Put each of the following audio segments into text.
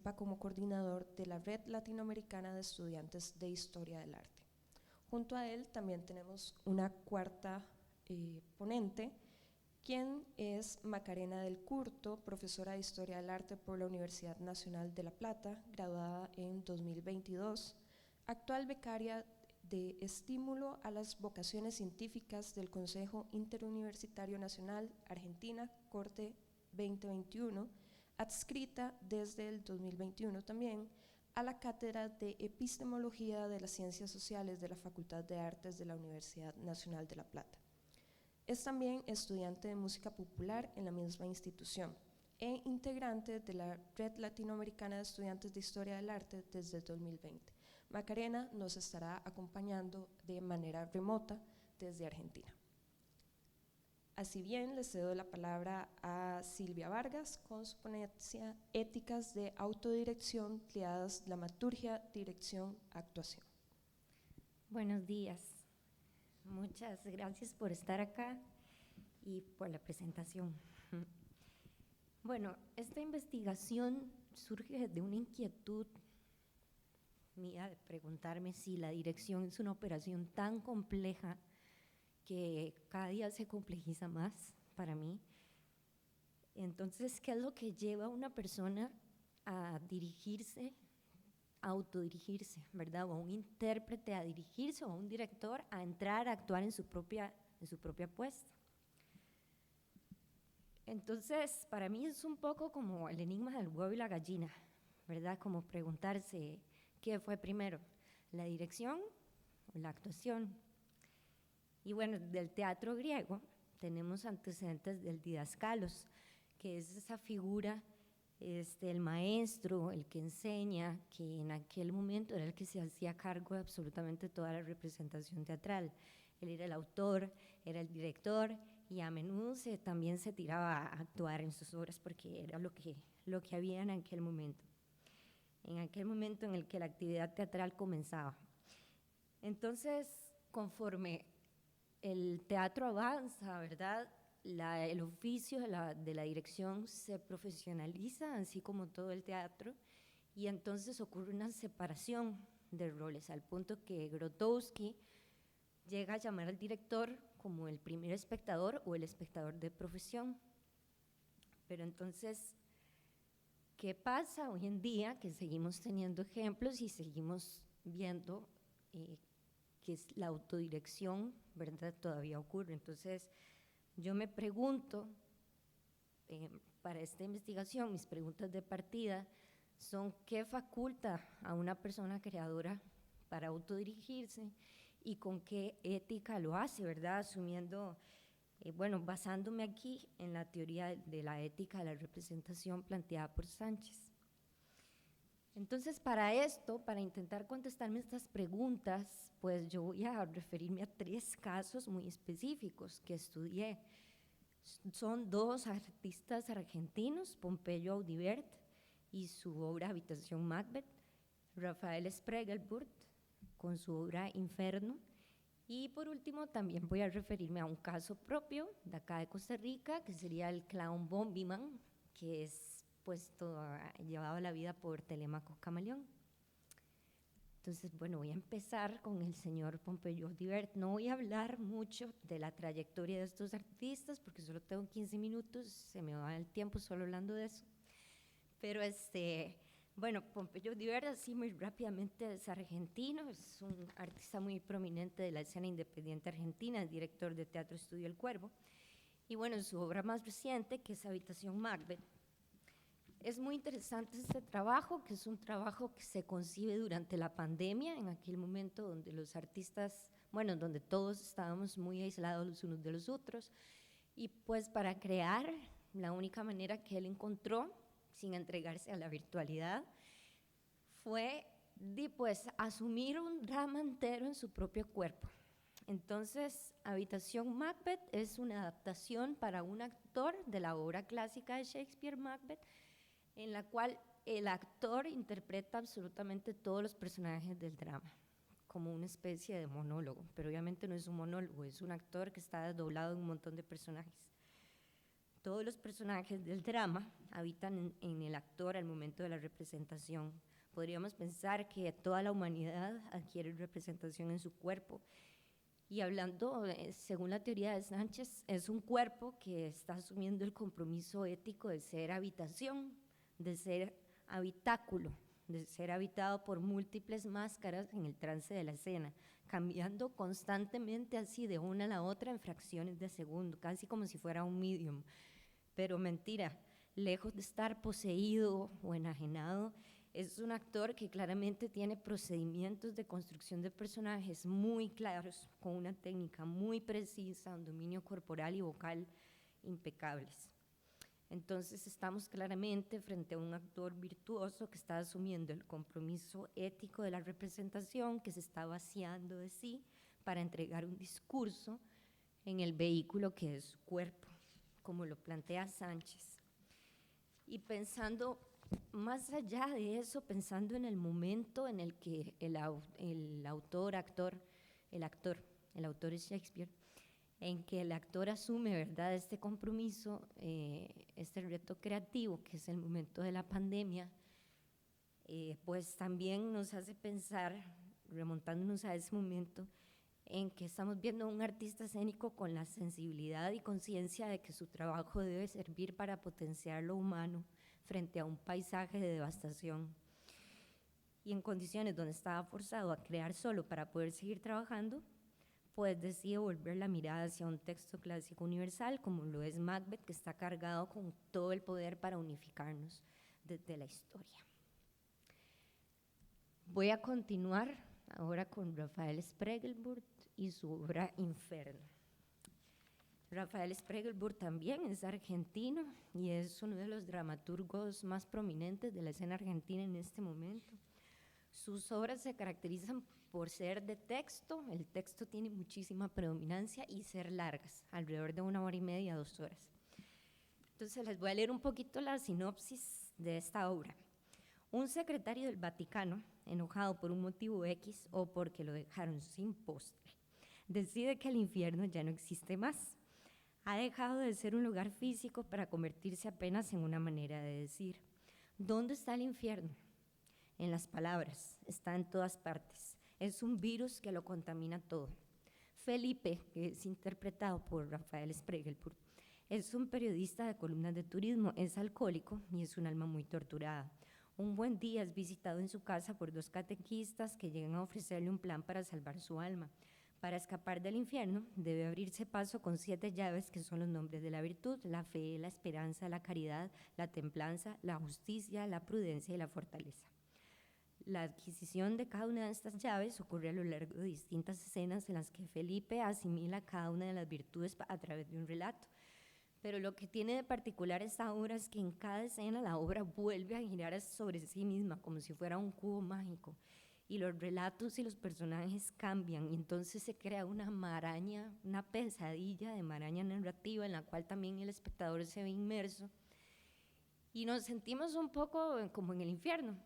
participa como coordinador de la Red Latinoamericana de Estudiantes de Historia del Arte. Junto a él también tenemos una cuarta ponente, quien es Macarena del Curto, profesora de Historia del Arte por la Universidad Nacional de La Plata, graduada en 2022, actual becaria de Estímulo a las Vocaciones Científicas del Consejo Interuniversitario Nacional Argentina, Corte 2021, adscrita desde el 2021 también a la Cátedra de Epistemología de las Ciencias Sociales de la Facultad de Artes de la Universidad Nacional de La Plata. Es también estudiante de música popular en la misma institución e integrante de la Red Latinoamericana de Estudiantes de Historia del Arte desde el 2020. Macarena nos estará acompañando de manera remota desde Argentina. Así bien, le cedo la palabra a Silvia Vargas con su ponencia Éticas de Autodirección, Triadas, Dramaturgia, Dirección, Actuación. Buenos días. Muchas gracias por estar acá y por la presentación. Bueno, esta investigación surge de una inquietud mía de preguntarme si la dirección es una operación tan compleja que cada día se complejiza más para mí. Entonces, ¿qué es lo que lleva a una persona a dirigirse, a autodirigirse, ¿verdad? O a un intérprete a dirigirse, o a un director a entrar a actuar en su propia puesta. Entonces, para mí es un poco como el enigma del huevo y la gallina, ¿verdad? Como preguntarse, ¿qué fue primero, la dirección o la actuación? Y bueno, del teatro griego tenemos antecedentes del didascalos, que es esa figura, el maestro, el que enseña, que en aquel momento era el que se hacía cargo de absolutamente toda la representación teatral. Él era el autor, era el director, y a menudo también se tiraba a actuar en sus obras porque era lo que había en aquel momento en el que la actividad teatral comenzaba. Entonces, conforme el teatro avanza, ¿verdad?, el oficio de la dirección se profesionaliza, así como todo el teatro, y entonces ocurre una separación de roles, al punto que Grotowski llega a llamar al director como el primer espectador o el espectador de profesión. Pero entonces, ¿qué pasa hoy en día? Que seguimos teniendo ejemplos y seguimos viendo que es la autodirección, ¿verdad?, todavía ocurre. Entonces, yo me pregunto, para esta investigación, mis preguntas de partida son: ¿qué faculta a una persona creadora para autodirigirse y con qué ética lo hace, ¿verdad? Asumiendo, bueno, basándome aquí en la teoría de la ética de la representación planteada por Sánchez. Entonces, para esto, para intentar contestarme estas preguntas, pues yo voy a referirme a 3 casos muy específicos que estudié. Son 2 artistas argentinos, Pompeyo Audibert y su obra Habitación Macbeth, Rafael Spregelburg con su obra Inferno, y por último también voy a referirme a un caso propio de acá de Costa Rica, que sería el clown Bombiman, que es llevado a la vida por Telémaco Camaleón. Entonces, bueno, voy a empezar con el señor Pompeyo Audibert. No voy a hablar mucho de la trayectoria de estos artistas porque solo tengo 15 minutos, se me va el tiempo solo hablando de eso. Pero bueno, Pompeyo Audibert, así muy rápidamente, es argentino, es un artista muy prominente de la escena independiente argentina, es director de Teatro Estudio El Cuervo. Y bueno, su obra más reciente, que es Habitación Macbeth, es muy interesante este trabajo, que es un trabajo que se concibe durante la pandemia, en aquel momento donde los artistas, bueno, donde todos estábamos muy aislados los unos de los otros, y pues para crear, la única manera que él encontró, sin entregarse a la virtualidad, fue pues asumir un drama entero en su propio cuerpo. Entonces, Habitación Macbeth es una adaptación para un actor de la obra clásica de Shakespeare, Macbeth, en la cual el actor interpreta absolutamente todos los personajes del drama, como una especie de monólogo, pero obviamente no es un monólogo, es un actor que está desdoblado en un montón de personajes. Todos los personajes del drama habitan en el actor al momento de la representación. Podríamos pensar que toda la humanidad adquiere representación en su cuerpo. Y hablando, según la teoría de Sánchez, es un cuerpo que está asumiendo el compromiso ético de ser habitación, de ser habitáculo, de ser habitado por múltiples máscaras en el trance de la escena, cambiando constantemente así de una a la otra en fracciones de segundo, casi como si fuera un medium. Pero mentira, lejos de estar poseído o enajenado, es un actor que claramente tiene procedimientos de construcción de personajes muy claros, con una técnica muy precisa, un dominio corporal y vocal impecables. Entonces estamos claramente frente a un actor virtuoso que está asumiendo el compromiso ético de la representación, que se está vaciando de sí para entregar un discurso en el vehículo que es su cuerpo, como lo plantea Sánchez. Y pensando más allá de eso, pensando en el momento en el que el autor es Shakespeare, en que el actor asume, ¿verdad?, este compromiso, este reto creativo, que es el momento de la pandemia, pues también nos hace pensar, remontándonos a ese momento, en que estamos viendo a un artista escénico con la sensibilidad y conciencia de que su trabajo debe servir para potenciar lo humano frente a un paisaje de devastación. Y en condiciones donde estaba forzado a crear solo para poder seguir trabajando, pues decide volver la mirada hacia un texto clásico universal, como lo es Macbeth, que está cargado con todo el poder para unificarnos desde la historia. Voy a continuar ahora con Rafael Spregelburg y su obra Inferno. Rafael Spregelburg también es argentino y es uno de los dramaturgos más prominentes de la escena argentina en este momento. Sus obras se caracterizan por ser de texto, el texto tiene muchísima predominancia, y ser largas, alrededor de 1 hora y media, 2 horas. Entonces les voy a leer un poquito la sinopsis de esta obra. Un secretario del Vaticano, enojado por un motivo X o porque lo dejaron sin postre, decide que el infierno ya no existe más. Ha dejado de ser un lugar físico para convertirse apenas en una manera de decir. ¿Dónde está el infierno? En las palabras, está en todas partes. Es un virus que lo contamina todo. Felipe, que es interpretado por Rafael Spregelburg, es un periodista de columnas de turismo, es alcohólico y es un alma muy torturada. Un buen día es visitado en su casa por 2 catequistas que llegan a ofrecerle un plan para salvar su alma. Para escapar del infierno, debe abrirse paso con 7 llaves que son los nombres de la virtud: la fe, la esperanza, la caridad, la templanza, la justicia, la prudencia y la fortaleza. La adquisición de cada una de estas llaves ocurre a lo largo de distintas escenas en las que Felipe asimila cada una de las virtudes a través de un relato. Pero lo que tiene de particular esta obra es que en cada escena la obra vuelve a girar sobre sí misma, como si fuera un cubo mágico, y los relatos y los personajes cambian, y entonces se crea una maraña, una pesadilla de maraña narrativa en la cual también el espectador se ve inmerso, y nos sentimos un poco como en el infierno.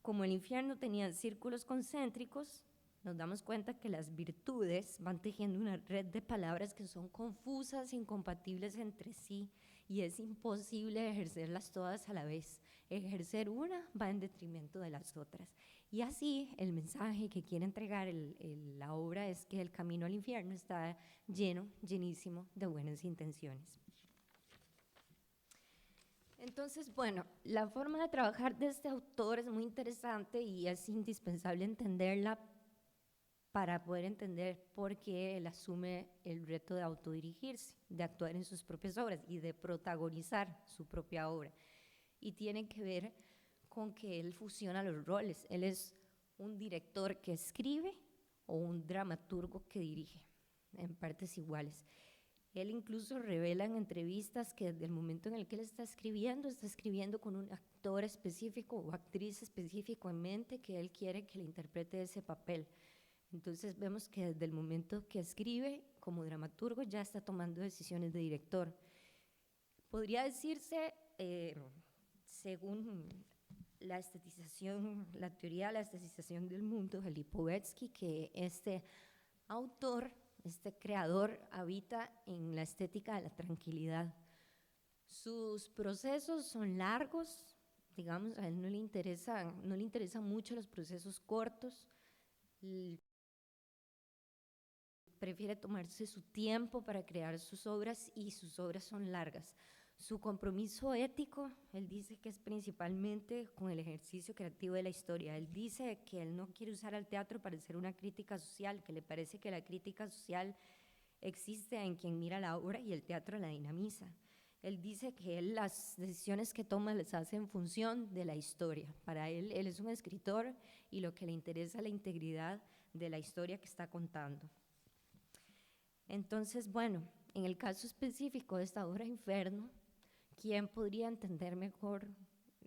Como el infierno tenía círculos concéntricos, nos damos cuenta que las virtudes van tejiendo una red de palabras que son confusas, incompatibles entre sí, y es imposible ejercerlas todas a la vez. Ejercer una va en detrimento de las otras. Y así el mensaje que quiere entregar la obra es que el camino al infierno está llenísimo de buenas intenciones. Entonces, bueno, la forma de trabajar de este autor es muy interesante y es indispensable entenderla para poder entender por qué él asume el reto de autodirigirse, de actuar en sus propias obras y de protagonizar su propia obra. Y tiene que ver con que él fusiona los roles. Él es un director que escribe o un dramaturgo que dirige en partes iguales. Él incluso revela en entrevistas que desde el momento en el que él está escribiendo con un actor específico o actriz específico en mente que él quiere que le interprete ese papel. Entonces vemos que desde el momento que escribe como dramaturgo ya está tomando decisiones de director. Podría decirse, según la estetización, la teoría de la estetización del mundo de Lipovetsky, que este autor este creador habita en la estética de la tranquilidad. Sus procesos son largos, digamos, a él no le interesan mucho los procesos cortos, prefiere tomarse su tiempo para crear sus obras y sus obras son largas. Su compromiso ético, él dice que es principalmente con el ejercicio creativo de la historia. Él dice que él no quiere usar al teatro para hacer una crítica social, que le parece que la crítica social existe en quien mira la obra y el teatro la dinamiza. Él dice que él las decisiones que toma las hace en función de la historia. Para él es un escritor y lo que le interesa es la integridad de la historia que está contando. Entonces, bueno, en el caso específico de esta obra Inferno, ¿quién podría entender mejor,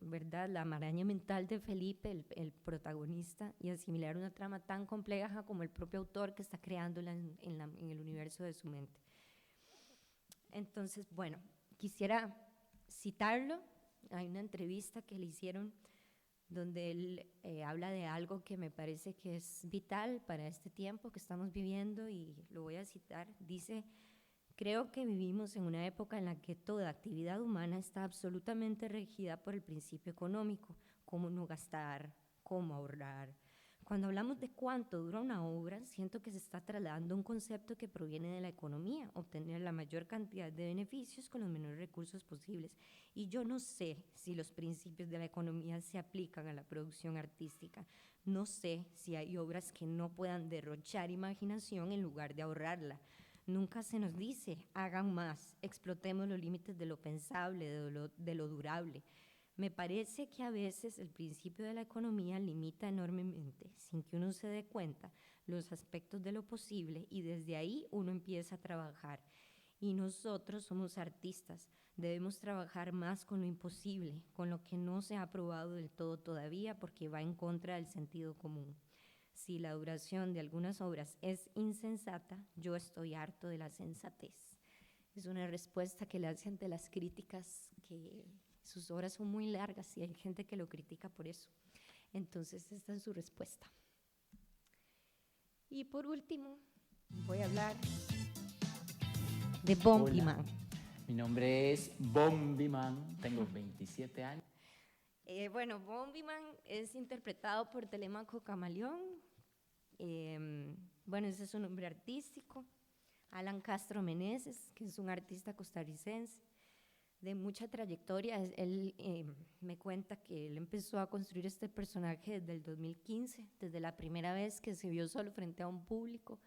verdad, la maraña mental de Felipe, el protagonista, y asimilar una trama tan compleja como el propio autor que está creándola en el universo de su mente? Entonces, bueno, quisiera citarlo. Hay una entrevista que le hicieron donde él habla de algo que me parece que es vital para este tiempo que estamos viviendo y lo voy a citar. Dice: creo que vivimos en una época en la que toda actividad humana está absolutamente regida por el principio económico, cómo no gastar, cómo ahorrar. Cuando hablamos de cuánto dura una obra, siento que se está trasladando un concepto que proviene de la economía, obtener la mayor cantidad de beneficios con los menores recursos posibles. Y yo no sé si los principios de la economía se aplican a la producción artística. No sé si hay obras que no puedan derrochar imaginación en lugar de ahorrarla. Nunca se nos dice, hagan más, explotemos los límites de lo pensable, de lo durable. Me parece que a veces el principio de la economía limita enormemente, sin que uno se dé cuenta, los aspectos de lo posible y desde ahí uno empieza a trabajar. Y nosotros somos artistas, debemos trabajar más con lo imposible, con lo que no se ha probado del todo todavía porque va en contra del sentido común. Si la duración de algunas obras es insensata, yo estoy harto de la sensatez. Es una respuesta que le hace ante las críticas que sus obras son muy largas y hay gente que lo critica por eso. Entonces, esta es su respuesta. Y por último, voy a hablar de Bombi Man. Mi nombre es Bombi Man, tengo 27 años. Bueno, Bombi Man es interpretado por Telemaco Camaleón. Bueno, ese es su nombre artístico. Alan Castro Meneses, que es un artista costarricense de mucha trayectoria. Él me cuenta que él empezó a construir este personaje desde el 2015, desde la primera vez que se vio solo frente a un público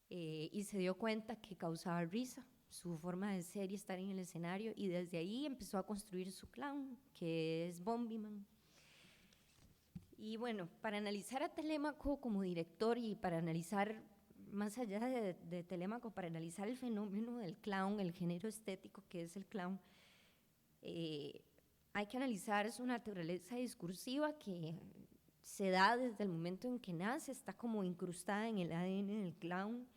y se dio cuenta que causaba risa su forma de ser y estar en el escenario, y desde ahí empezó a construir su clown, que es Bombi Man. Y bueno, para analizar a Telemaco como director y para analizar más allá de Telemaco, para analizar el fenómeno del clown, el género estético que es el clown, hay que analizar su naturaleza discursiva que se da desde el momento en que nace, está como incrustada en el ADN del clown,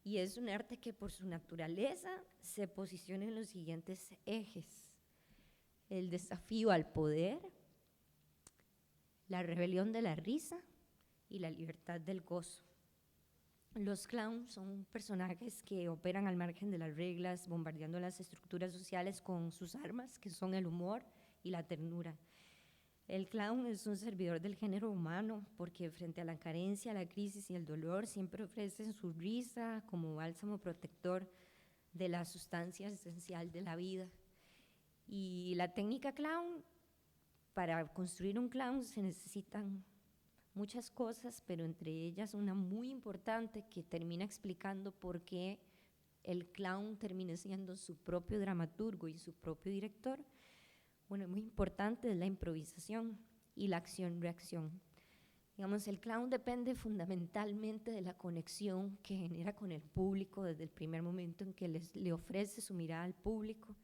y es un arte que por su naturaleza se posiciona en los siguientes ejes: el desafío al poder, la rebelión de la risa y la libertad del gozo. Los clowns son personajes que operan al margen de las reglas, bombardeando las estructuras sociales con sus armas, que son el humor y la ternura. El clown es un servidor del género humano porque frente a la carencia, la crisis y el dolor siempre ofrecen su risa como bálsamo protector de la sustancia esencial de la vida. Y la técnica clown, para construir un clown se necesitan muchas cosas, pero entre ellas una muy importante que termina explicando por qué el clown termina siendo su propio dramaturgo y su propio director. Bueno, muy importante es la improvisación y la acción-reacción. Digamos, el clown depende fundamentalmente de la conexión que genera con el público desde el primer momento en que le ofrece su mirada al público.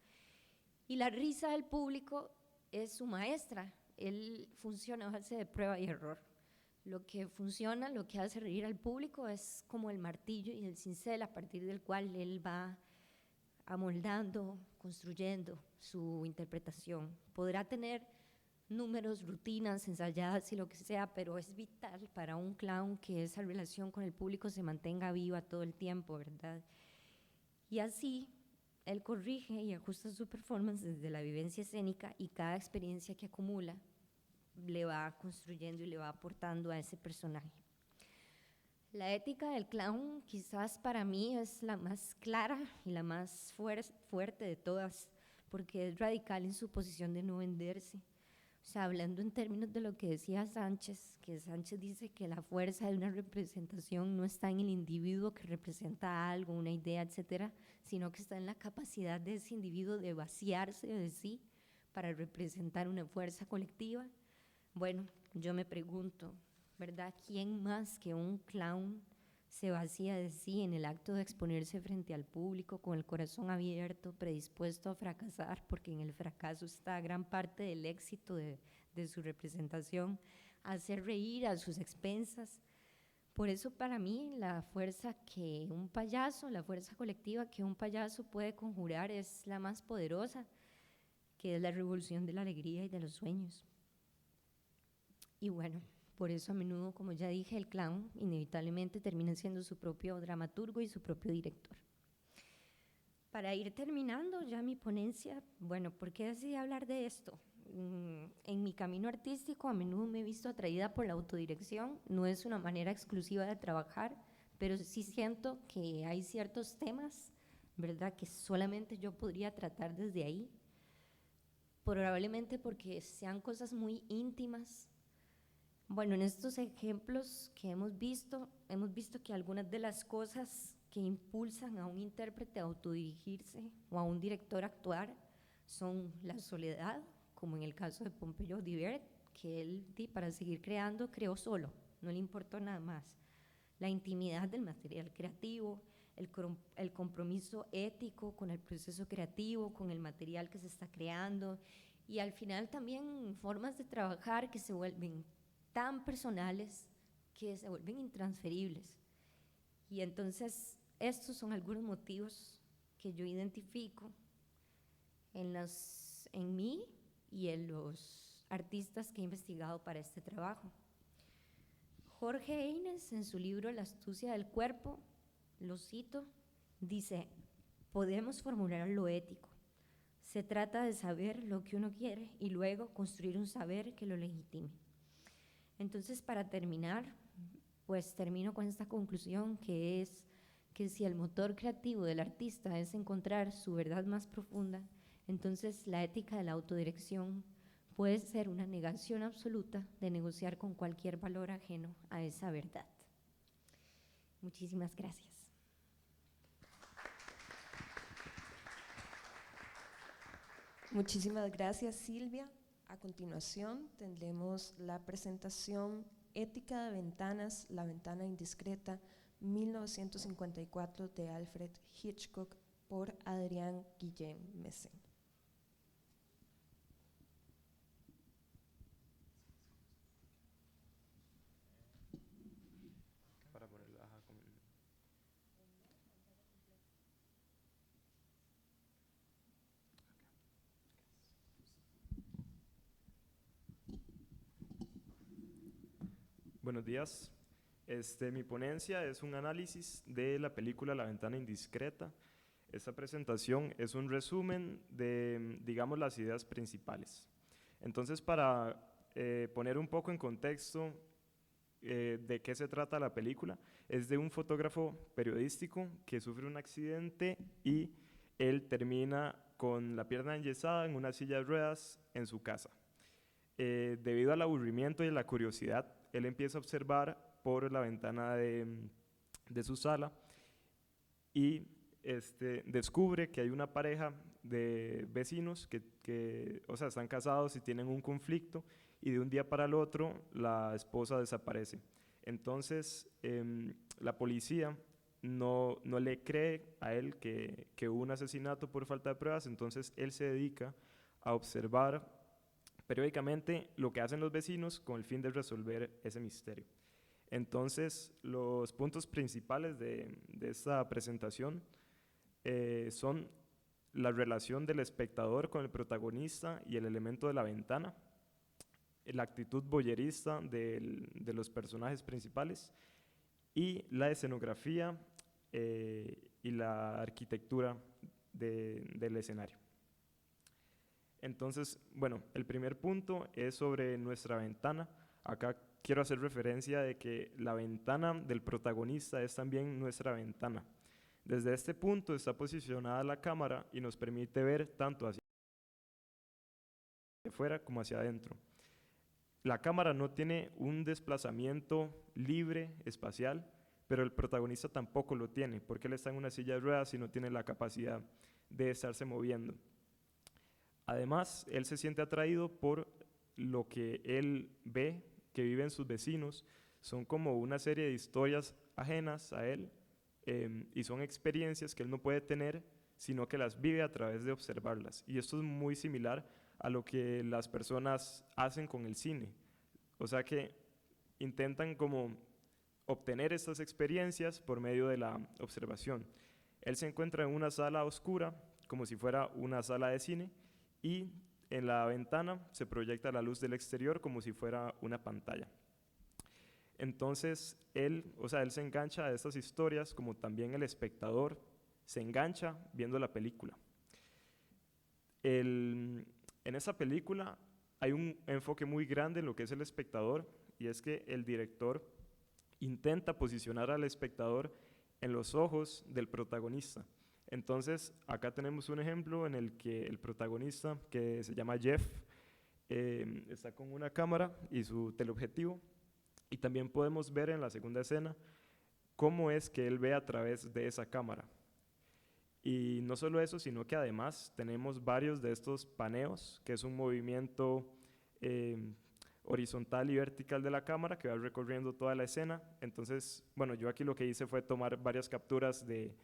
Y la risa del público es su maestra. Él funciona a base de prueba y error. Lo que funciona, lo que hace reír al público es como el martillo y el cincel a partir del cual él va amoldando, construyendo su interpretación. Podrá tener números, rutinas ensayadas y lo que sea, pero es vital para un clown que esa relación con el público se mantenga viva todo el tiempo, ¿verdad? Y así, él corrige y ajusta su performance desde la vivencia escénica y cada experiencia que acumula le va construyendo y le va aportando a ese personaje. La ética del clown quizás para mí es la más clara y la más fuerte de todas, porque es radical en su posición de no venderse. O sea, hablando en términos de lo que decía Sánchez, que Sánchez dice que la fuerza de una representación no está en el individuo que representa algo, una idea, etcétera, sino que está en la capacidad de ese individuo de vaciarse de sí para representar una fuerza colectiva. Bueno, yo me pregunto, ¿verdad? ¿Quién más que un clown se vacía de sí en el acto de exponerse frente al público con el corazón abierto, predispuesto a fracasar, porque en el fracaso está gran parte del éxito de su representación, a hacer reír a sus expensas? Por eso para mí la fuerza que un payaso, la fuerza colectiva que un payaso puede conjurar es la más poderosa, que es la revolución de la alegría y de los sueños. Y bueno, por eso a menudo, como ya dije, el clown inevitablemente termina siendo su propio dramaturgo y su propio director. Para ir terminando ya mi ponencia, bueno, ¿por qué decidí hablar de esto? En mi camino artístico a menudo me he visto atraída por la autodirección. No es una manera exclusiva de trabajar, pero sí siento que hay ciertos temas, ¿verdad?, que solamente yo podría tratar desde ahí, probablemente porque sean cosas muy íntimas. Bueno, en estos ejemplos que hemos visto que algunas de las cosas que impulsan a un intérprete a autodirigirse o a un director a actuar son la soledad, como en el caso de Pompeo Divert, que él, para seguir creando, creó solo, no le importó nada más. La intimidad del material creativo, el compromiso ético con el proceso creativo, con el material que se está creando, y al final también formas de trabajar que se vuelven tan personales que se vuelven intransferibles. Y entonces estos son algunos motivos que yo identifico en mí y en los artistas que he investigado para este trabajo. Jorge Eynes, en su libro La astucia del cuerpo, lo cito, dice: podemos formular lo ético. Se trata de saber lo que uno quiere y luego construir un saber que lo legitime. Entonces, para terminar, pues termino con esta conclusión, que es que si el motor creativo del artista es encontrar su verdad más profunda, entonces la ética de la autodirección puede ser una negación absoluta de negociar con cualquier valor ajeno a esa verdad. Muchísimas gracias. Muchísimas gracias, Silvia. A continuación tendremos la presentación Ética de Ventanas, La Ventana Indiscreta, 1954, de Alfred Hitchcock, por Adrián Guillén Messén. Buenos días. Mi ponencia es un análisis de la película La Ventana Indiscreta. Esta presentación es un resumen de, digamos, las ideas principales. Entonces, para poner un poco en contexto de qué se trata la película, es de un fotógrafo periodístico que sufre un accidente y él termina con la pierna enyesada en una silla de ruedas en su casa. Debido al aburrimiento y a la curiosidad, él empieza a observar por la ventana de su sala y descubre que hay una pareja de vecinos que o sea, están casados y tienen un conflicto, y de un día para el otro la esposa desaparece. Entonces la policía no le cree a él que hubo un asesinato por falta de pruebas. Entonces él se dedica a observar periódicamente lo que hacen los vecinos con el fin de resolver ese misterio. Entonces, los puntos principales de esta presentación son la relación del espectador con el protagonista y el elemento de la ventana. la actitud voyerista de los personajes principales y la escenografía y la arquitectura del escenario. Entonces, bueno, el primer punto es sobre nuestra ventana. Acá quiero hacer referencia de que la ventana del protagonista es también nuestra ventana. Desde este punto está posicionada la cámara y nos permite ver tanto hacia afuera como hacia adentro. La cámara no tiene un desplazamiento libre espacial, pero el protagonista tampoco lo tiene, porque él está en una silla de ruedas y no tiene la capacidad de estarse moviendo. Además, él se siente atraído por lo que él ve, que viven sus vecinos. Son como una serie de historias ajenas a él, y son experiencias que él no puede tener, sino que las vive a través de observarlas. Y esto es muy similar a lo que las personas hacen con el cine. O sea que intentan como obtener estas experiencias por medio de la observación. Él se encuentra en una sala oscura, como si fuera una sala de cine, y en la ventana se proyecta la luz del exterior como si fuera una pantalla. Entonces él se engancha a estas historias, como también el espectador se engancha viendo la película. En esa película hay un enfoque muy grande en lo que es el espectador, y es que el director intenta posicionar al espectador en los ojos del protagonista. Entonces, acá tenemos un ejemplo en el que el protagonista, que se llama Jeff, está con una cámara y su teleobjetivo, y también podemos ver en la segunda escena cómo es que él ve a través de esa cámara. Y no solo eso, sino que además tenemos varios de estos paneos, que es un movimiento horizontal y vertical de la cámara que va recorriendo toda la escena. Entonces, bueno, yo aquí lo que hice fue tomar varias capturas de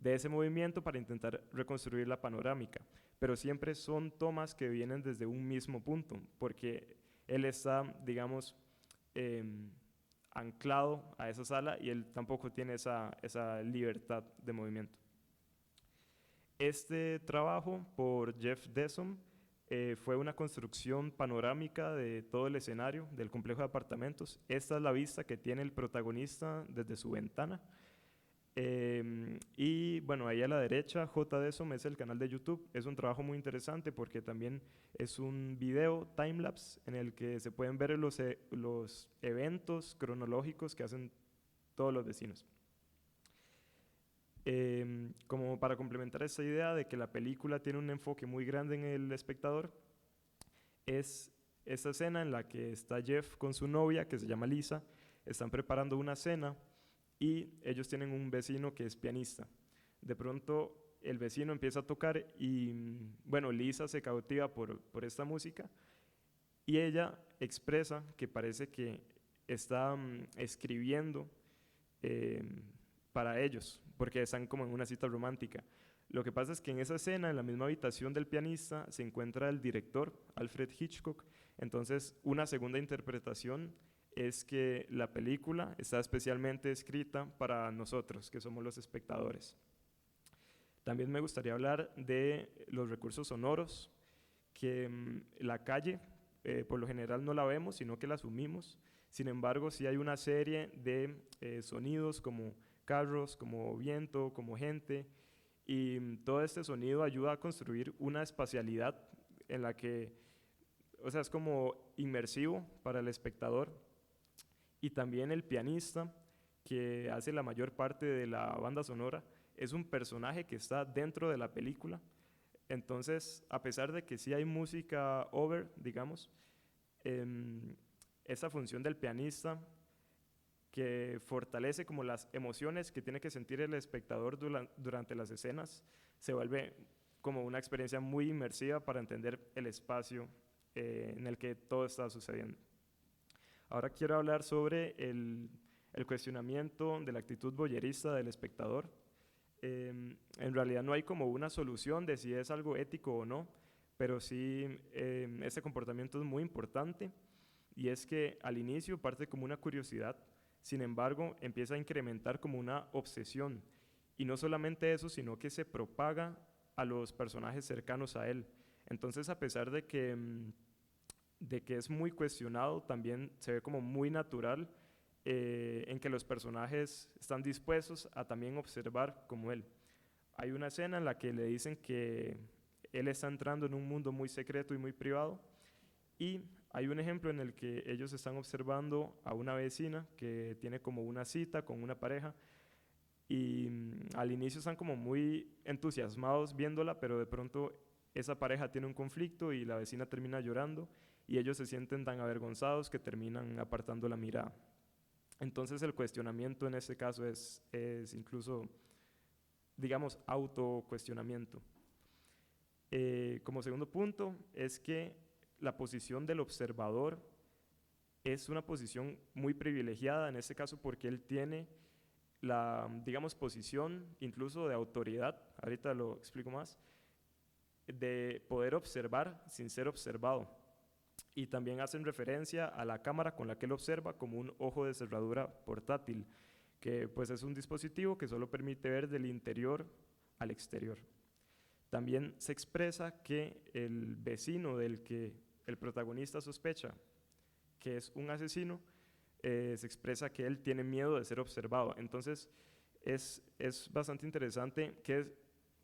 ese movimiento para intentar reconstruir la panorámica, pero siempre son tomas que vienen desde un mismo punto, porque él está, digamos, anclado a esa sala y él tampoco tiene esa libertad de movimiento. Este trabajo por Jeff Dessom fue una construcción panorámica de todo el escenario del complejo de apartamentos. Esta es la vista que tiene el protagonista desde su ventana. Y bueno, ahí a la derecha, J. Dessom es el canal de YouTube. Es un trabajo muy interesante porque también es un video timelapse en el que se pueden ver los eventos cronológicos que hacen todos los vecinos. Como para complementar esa idea de que la película tiene un enfoque muy grande en el espectador, es esta escena en la que está Jeff con su novia, que se llama Lisa. Están preparando una cena y ellos tienen un vecino que es pianista. De pronto el vecino empieza a tocar y, bueno, Lisa se cautiva por esta música, y ella expresa que parece que está escribiendo para ellos, porque están como en una cita romántica. Lo que pasa es que en esa escena, en la misma habitación del pianista, se encuentra el director, Alfred Hitchcock. Entonces, una segunda interpretación es que la película está especialmente escrita para nosotros, que somos los espectadores. También me gustaría hablar de los recursos sonoros, que la calle, por lo general no la vemos, sino que la asumimos. Sin embargo, sí hay una serie de sonidos como carros, como viento, como gente, y todo este sonido ayuda a construir una espacialidad en la que, es como inmersivo para el espectador. Y también el pianista, que hace la mayor parte de la banda sonora, es un personaje que está dentro de la película. Entonces, a pesar de que sí hay música over, digamos, esa función del pianista, que fortalece como las emociones que tiene que sentir el espectador durante las escenas, se vuelve como una experiencia muy inmersiva para entender el espacio en el que todo está sucediendo. Ahora quiero hablar sobre el cuestionamiento de la actitud voyerista del espectador. En realidad no hay como una solución de si es algo ético o no, pero sí este comportamiento es muy importante, y es que al inicio parte como una curiosidad. Sin embargo, empieza a incrementar como una obsesión, y no solamente eso, sino que se propaga a los personajes cercanos a él. Entonces, a pesar de que de que es muy cuestionado, también se ve como muy natural, en que los personajes están dispuestos a también observar como él. Hay una escena en la que le dicen que él está entrando en un mundo muy secreto y muy privado, y hay un ejemplo en el que ellos están observando a una vecina que tiene como una cita con una pareja, y al inicio están como muy entusiasmados viéndola, pero de pronto esa pareja tiene un conflicto y la vecina termina llorando y ellos se sienten tan avergonzados que terminan apartando la mirada. Entonces el cuestionamiento en este caso es incluso, digamos, autocuestionamiento. Como segundo punto es que la posición del observador es una posición muy privilegiada en este caso porque él tiene la, digamos, posición incluso de autoridad, ahorita lo explico más, de poder observar sin ser observado. Y también hacen referencia a la cámara con la que él observa como un ojo de cerradura portátil, que pues es un dispositivo que solo permite ver del interior al exterior. También se expresa que el vecino del que el protagonista sospecha que es un asesino, se expresa que él tiene miedo de ser observado. Entonces es bastante interesante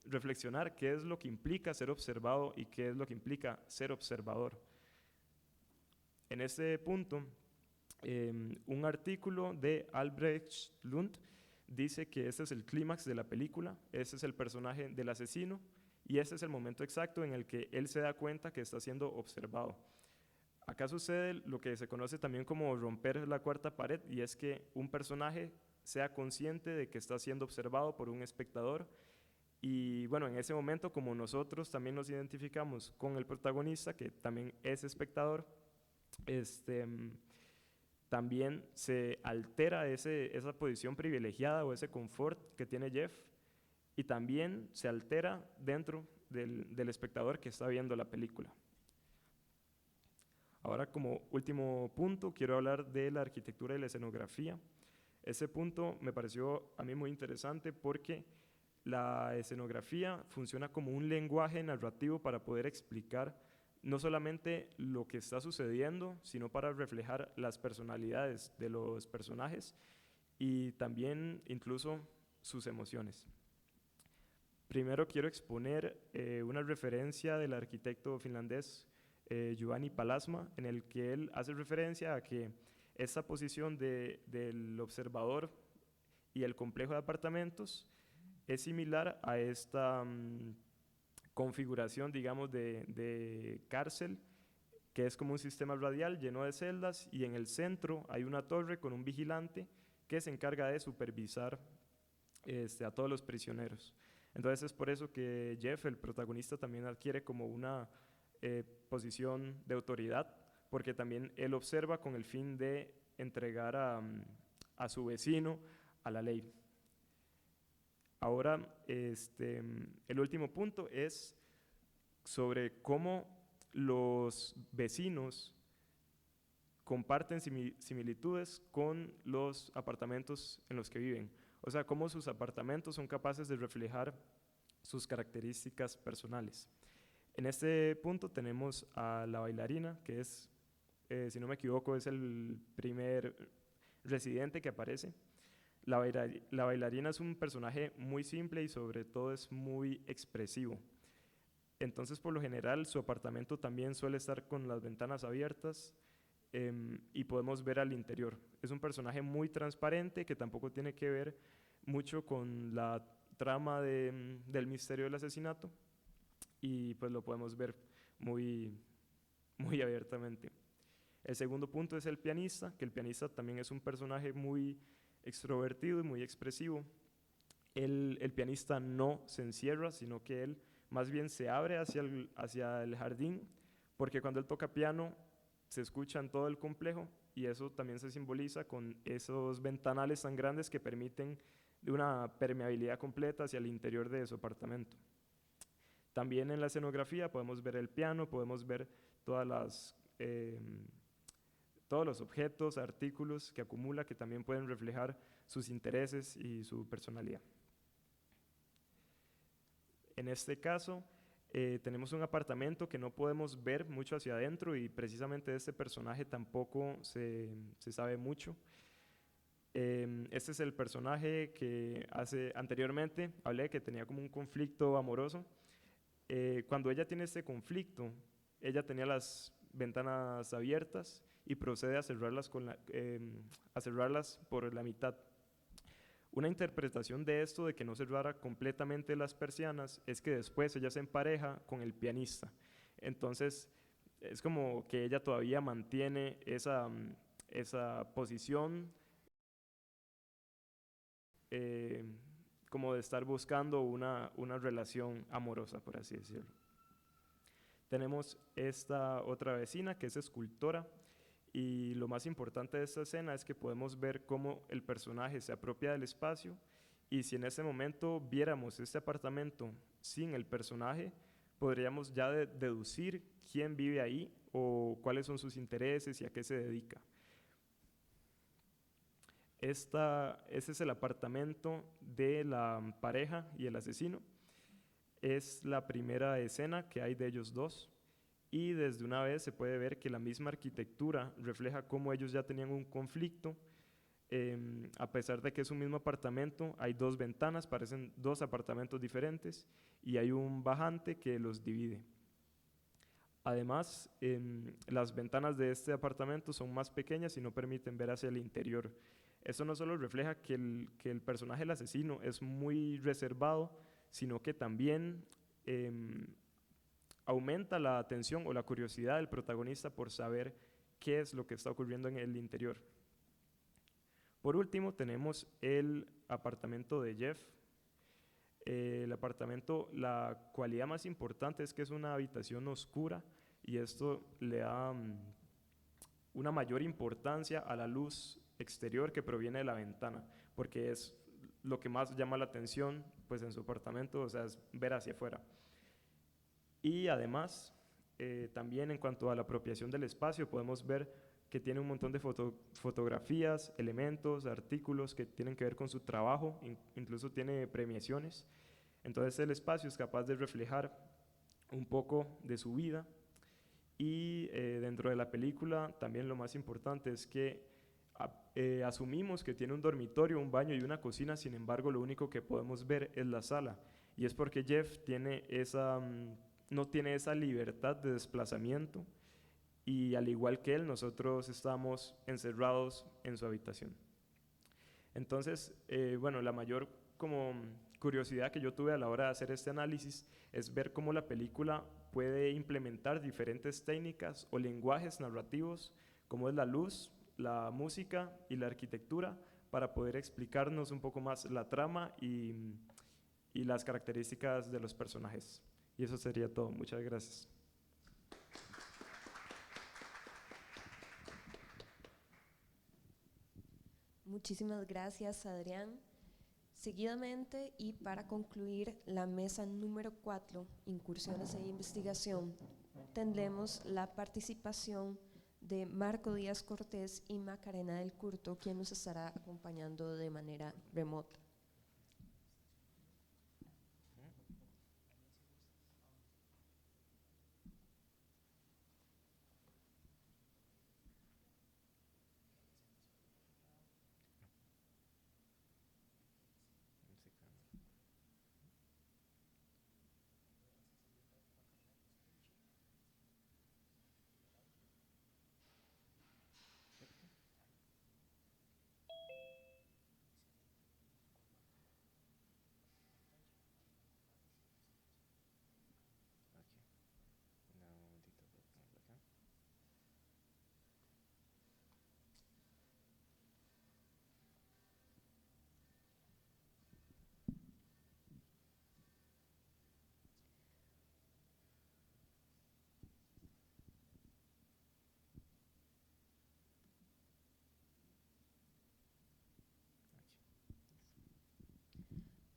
reflexionar qué es lo que implica ser observado y qué es lo que implica ser observador. En este punto, un artículo de Albrecht Lund dice que este es el clímax de la película, este es el personaje del asesino y este es el momento exacto en el que él se da cuenta que está siendo observado. Acá sucede lo que se conoce también como romper la cuarta pared, y es que un personaje sea consciente de que está siendo observado por un espectador, y bueno, en ese momento, como nosotros también nos identificamos con el protagonista, que también es espectador, también se altera esa posición privilegiada o ese confort que tiene Jeff, y también se altera dentro del espectador que está viendo la película. Ahora, como último punto, quiero hablar de la arquitectura y la escenografía. Ese punto me pareció a mí muy interesante porque la escenografía funciona como un lenguaje narrativo para poder explicar no solamente lo que está sucediendo, sino para reflejar las personalidades de los personajes y también incluso sus emociones. Primero quiero exponer una referencia del arquitecto finlandés Juhani Palasma, en el que él hace referencia a que esta posición del observador y el complejo de apartamentos es similar a esta configuración, digamos, de cárcel, que es como un sistema radial lleno de celdas, y en el centro hay una torre con un vigilante que se encarga de supervisar a todos los prisioneros. Entonces es por eso que Jeff, el protagonista, también adquiere como una posición de autoridad, porque también él observa con el fin de entregar a su vecino a la ley. Ahora, el último punto es sobre cómo los vecinos comparten similitudes con los apartamentos en los que viven. O sea, cómo sus apartamentos son capaces de reflejar sus características personales. En este punto tenemos a la bailarina, que es, si no me equivoco, es el primer residente que aparece. La bailarina es un personaje muy simple y sobre todo es muy expresivo. Entonces, por lo general, su apartamento también suele estar con las ventanas abiertas y podemos ver al interior. Es un personaje muy transparente que tampoco tiene que ver mucho con la trama del misterio del asesinato, y pues lo podemos ver muy abiertamente. El segundo punto es el pianista, que el pianista también es un personaje muy extrovertido y muy expresivo. El pianista no se encierra, sino que él más bien se abre hacia el jardín, porque cuando él toca piano se escucha en todo el complejo, y eso también se simboliza con esos ventanales tan grandes que permiten una permeabilidad completa hacia el interior de su apartamento. También en la escenografía podemos ver el piano, podemos ver todos los objetos, artículos que acumula, que también pueden reflejar sus intereses y su personalidad. En este caso, Tenemos un apartamento que no podemos ver mucho hacia adentro y precisamente de este personaje tampoco se sabe mucho. Este es el personaje que anteriormente hablé que tenía como un conflicto amoroso. Cuando ella tiene este conflicto, ella tenía las ventanas abiertas y procede a cerrarlas, a cerrarlas por la mitad. Una interpretación de esto, de que no cerrara completamente las persianas, es que después ella se empareja con el pianista. Entonces, es como que ella todavía mantiene esa posición, como de estar buscando una relación amorosa, por así decirlo. Tenemos esta otra vecina que es escultora, y lo más importante de esta escena es que podemos ver cómo el personaje se apropia del espacio, y si en ese momento viéramos este apartamento sin el personaje, podríamos ya deducir quién vive ahí o cuáles son sus intereses y a qué se dedica. Ese es el apartamento de la pareja y el asesino. Es la primera escena que hay de ellos dos, y desde una vez se puede ver que la misma arquitectura refleja cómo ellos ya tenían un conflicto. A pesar de que es un mismo apartamento, hay dos ventanas, parecen dos apartamentos diferentes, y hay un bajante que los divide. Además, las ventanas de este apartamento son más pequeñas y no permiten ver hacia el interior. Eso no solo refleja que el personaje, el asesino, es muy reservado, sino que también aumenta la atención o la curiosidad del protagonista por saber qué es lo que está ocurriendo en el interior. Por último, tenemos el apartamento de Jeff. El apartamento, la cualidad más importante es que es una habitación oscura, y esto le da una mayor importancia a la luz exterior que proviene de la ventana, porque es lo que más llama la atención pues, en su apartamento, o sea, es ver hacia afuera. Y además, también en cuanto a la apropiación del espacio, podemos ver que tiene un montón de fotografías, elementos, artículos que tienen que ver con su trabajo, incluso tiene premiaciones. Entonces el espacio es capaz de reflejar un poco de su vida. Y dentro de la película también lo más importante es que asumimos que tiene un dormitorio, un baño y una cocina, sin embargo lo único que podemos ver es la sala, y es porque Jeff no tiene esa libertad de desplazamiento, y al igual que él, nosotros estamos encerrados en su habitación. Entonces, bueno, la mayor como curiosidad que yo tuve a la hora de hacer este análisis es ver cómo la película puede implementar diferentes técnicas o lenguajes narrativos, como es la luz, la música y la arquitectura, para poder explicarnos un poco más la trama y las características de los personajes. Y eso sería todo. Muchas gracias. Muchísimas gracias, Adrián. Seguidamente, y para concluir la mesa número 4, incursiones e investigación, tendremos la participación de Marco Díaz Cortés y Macarena del Curto, quien nos estará acompañando de manera remota.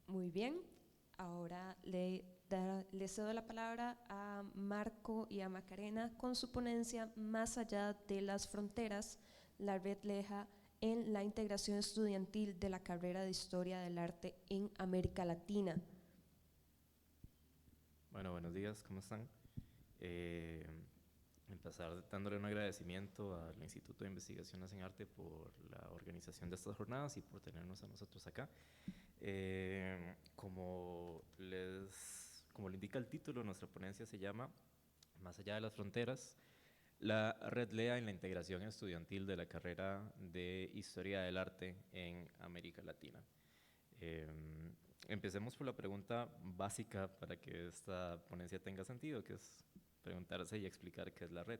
Muy bien, ahora le cedo la palabra a Marco y a Macarena con su ponencia Más allá de las fronteras, la red LEJA en la integración estudiantil de la carrera de Historia del Arte en América Latina. Bueno, buenos días, ¿cómo están? Eh, Empezar dándole un agradecimiento al Instituto de Investigaciones en Arte por la organización de estas jornadas y por tenernos a nosotros acá. Como le indica el título, nuestra ponencia se llama Más allá de las fronteras, la red LEA en la integración estudiantil de la carrera de Historia del Arte en América Latina. Empecemos por la pregunta básica para que esta ponencia tenga sentido, que es preguntarse y explicar qué es la red.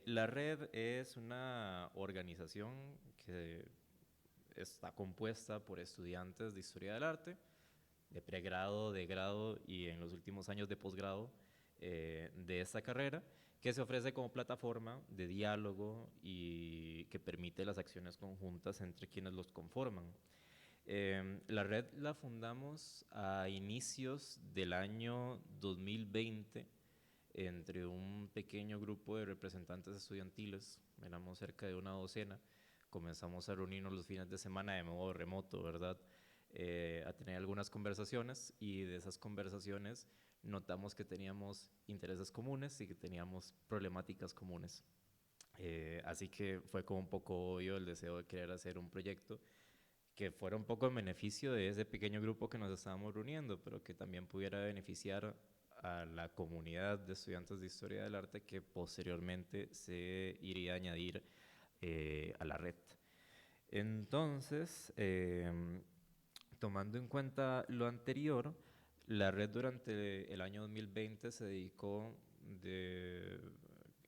La red es una organización que está compuesta por estudiantes de Historia del Arte, de pregrado, de grado y en los últimos años de posgrado de esta carrera, que se ofrece como plataforma de diálogo y que permite las acciones conjuntas entre quienes los conforman. La red la fundamos a inicios del año 2020 entre un pequeño grupo de representantes estudiantiles, éramos cerca de una docena, comenzamos a reunirnos los fines de semana de modo remoto, ¿verdad? A tener algunas conversaciones y de esas conversaciones notamos que teníamos intereses comunes y que teníamos problemáticas comunes. Así que fue como un poco obvio el deseo de querer hacer un proyecto que fuera un poco en beneficio de ese pequeño grupo que nos estábamos reuniendo, pero que también pudiera beneficiar a la comunidad de estudiantes de Historia del Arte que posteriormente se iría a añadir a la red. Entonces, tomando en cuenta lo anterior, la red durante el año 2020 se dedicó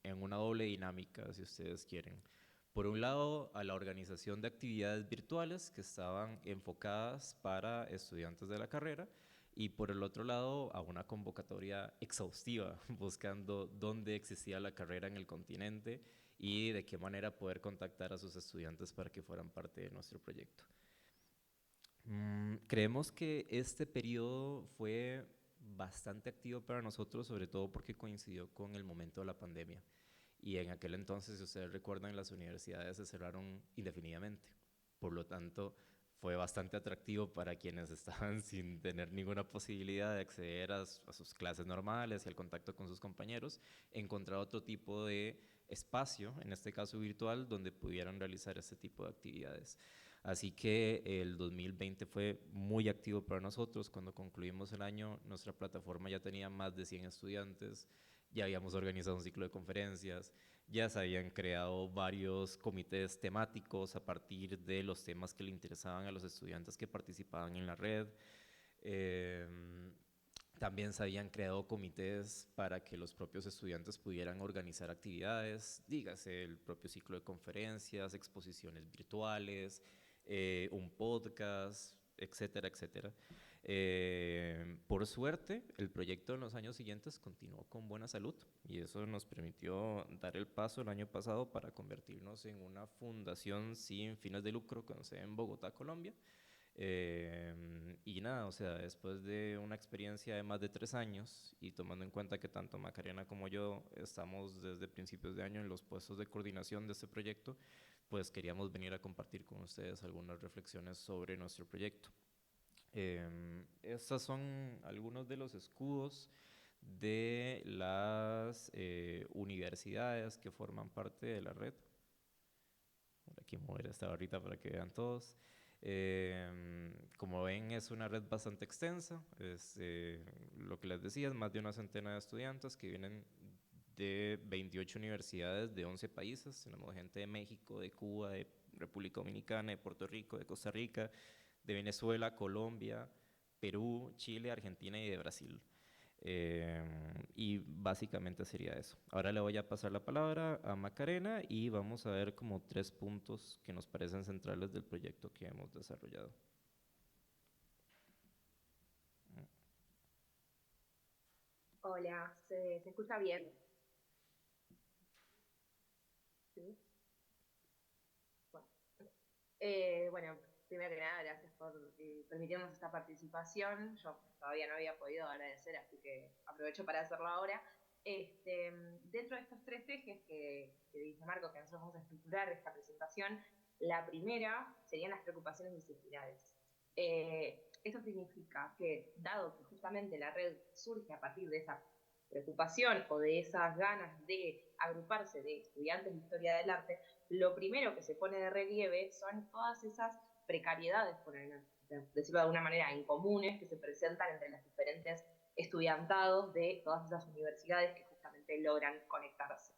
en una doble dinámica, si ustedes quieren. Por un lado, a la organización de actividades virtuales que estaban enfocadas para estudiantes de la carrera, y por el otro lado, a una convocatoria exhaustiva, buscando dónde existía la carrera en el continente y de qué manera poder contactar a sus estudiantes para que fueran parte de nuestro proyecto. Creemos que este periodo fue bastante activo para nosotros, sobre todo porque coincidió con el momento de la pandemia. Y en aquel entonces, si ustedes recuerdan, las universidades se cerraron indefinidamente. Por lo tanto, fue bastante atractivo para quienes estaban sin tener ninguna posibilidad de acceder a sus clases normales y al contacto con sus compañeros, encontrar otro tipo de espacio, en este caso virtual, donde pudieran realizar este tipo de actividades. Así que el 2020 fue muy activo para nosotros. Cuando concluimos el año, nuestra plataforma ya tenía más de 100 estudiantes, ya habíamos organizado un ciclo de conferencias, ya se habían creado varios comités temáticos a partir de los temas que le interesaban a los estudiantes que participaban en la red. También se habían creado comités para que los propios estudiantes pudieran organizar actividades, dígase el propio ciclo de conferencias, exposiciones virtuales, un podcast, etcétera, etcétera. Por suerte, el proyecto en los años siguientes continuó con buena salud y eso nos permitió dar el paso el año pasado para convertirnos en una fundación sin fines de lucro con sede en Bogotá, Colombia. Y nada, o sea, después de una experiencia de más de 3 años y tomando en cuenta que tanto Macarena como yo estamos desde principios de año en los puestos de coordinación de este proyecto, pues queríamos venir a compartir con ustedes algunas reflexiones sobre nuestro proyecto. Estos son algunos de los escudos de las universidades que forman parte de la red. Por aquí mover esta barrita para que vean todos. Como ven, es una red bastante extensa. Es lo que les decía, es más de una centena de estudiantes que vienen de 28 universidades de 11 países. Tenemos gente de México, de Cuba, de República Dominicana, de Puerto Rico, de Costa Rica, de Venezuela, Colombia, Perú, Chile, Argentina y de Brasil. Y básicamente sería eso. Ahora le voy a pasar la palabra a Macarena y vamos a ver como 3 puntos que nos parecen centrales del proyecto que hemos desarrollado. Hola, ¿se escucha bien? ¿Sí? Bueno, bueno, primero que nada, gracias por permitirnos esta participación. Yo todavía no había podido agradecer, así que aprovecho para hacerlo ahora. Dentro de estos 3 ejes que dice Marco, que nosotros vamos a estructurar esta presentación, la primera serían las preocupaciones disciplinares. eso significa que, dado que justamente la red surge a partir de esa preocupación o de esas ganas de agruparse de estudiantes de historia del arte, lo primero que se pone de relieve son todas esas precariedades, por decirlo de alguna manera, incomunes que se presentan entre los diferentes estudiantados de todas esas universidades que justamente logran conectarse.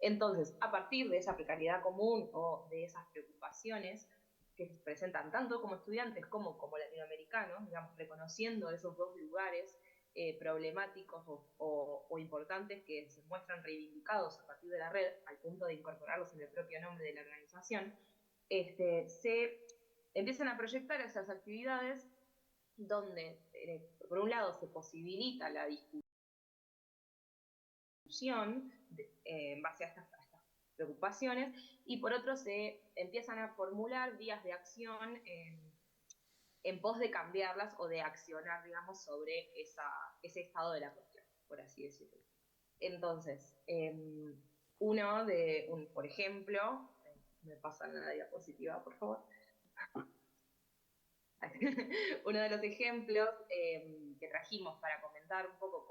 Entonces, a partir de esa precariedad común o de esas preocupaciones que se presentan tanto como estudiantes como latinoamericanos, digamos, reconociendo esos dos lugares problemáticos o importantes que se muestran reivindicados a partir de la red, al punto de incorporarlos en el propio nombre de la organización, se empiezan a proyectar esas actividades donde, por un lado, se posibilita la discusión en base a estas preocupaciones, y por otro se empiezan a formular vías de acción en pos de cambiarlas o de accionar, digamos, sobre ese estado de la cuestión, por así decirlo. Entonces, por ejemplo, me pasan la diapositiva, por favor. Uno de los ejemplos que trajimos para comentar un poco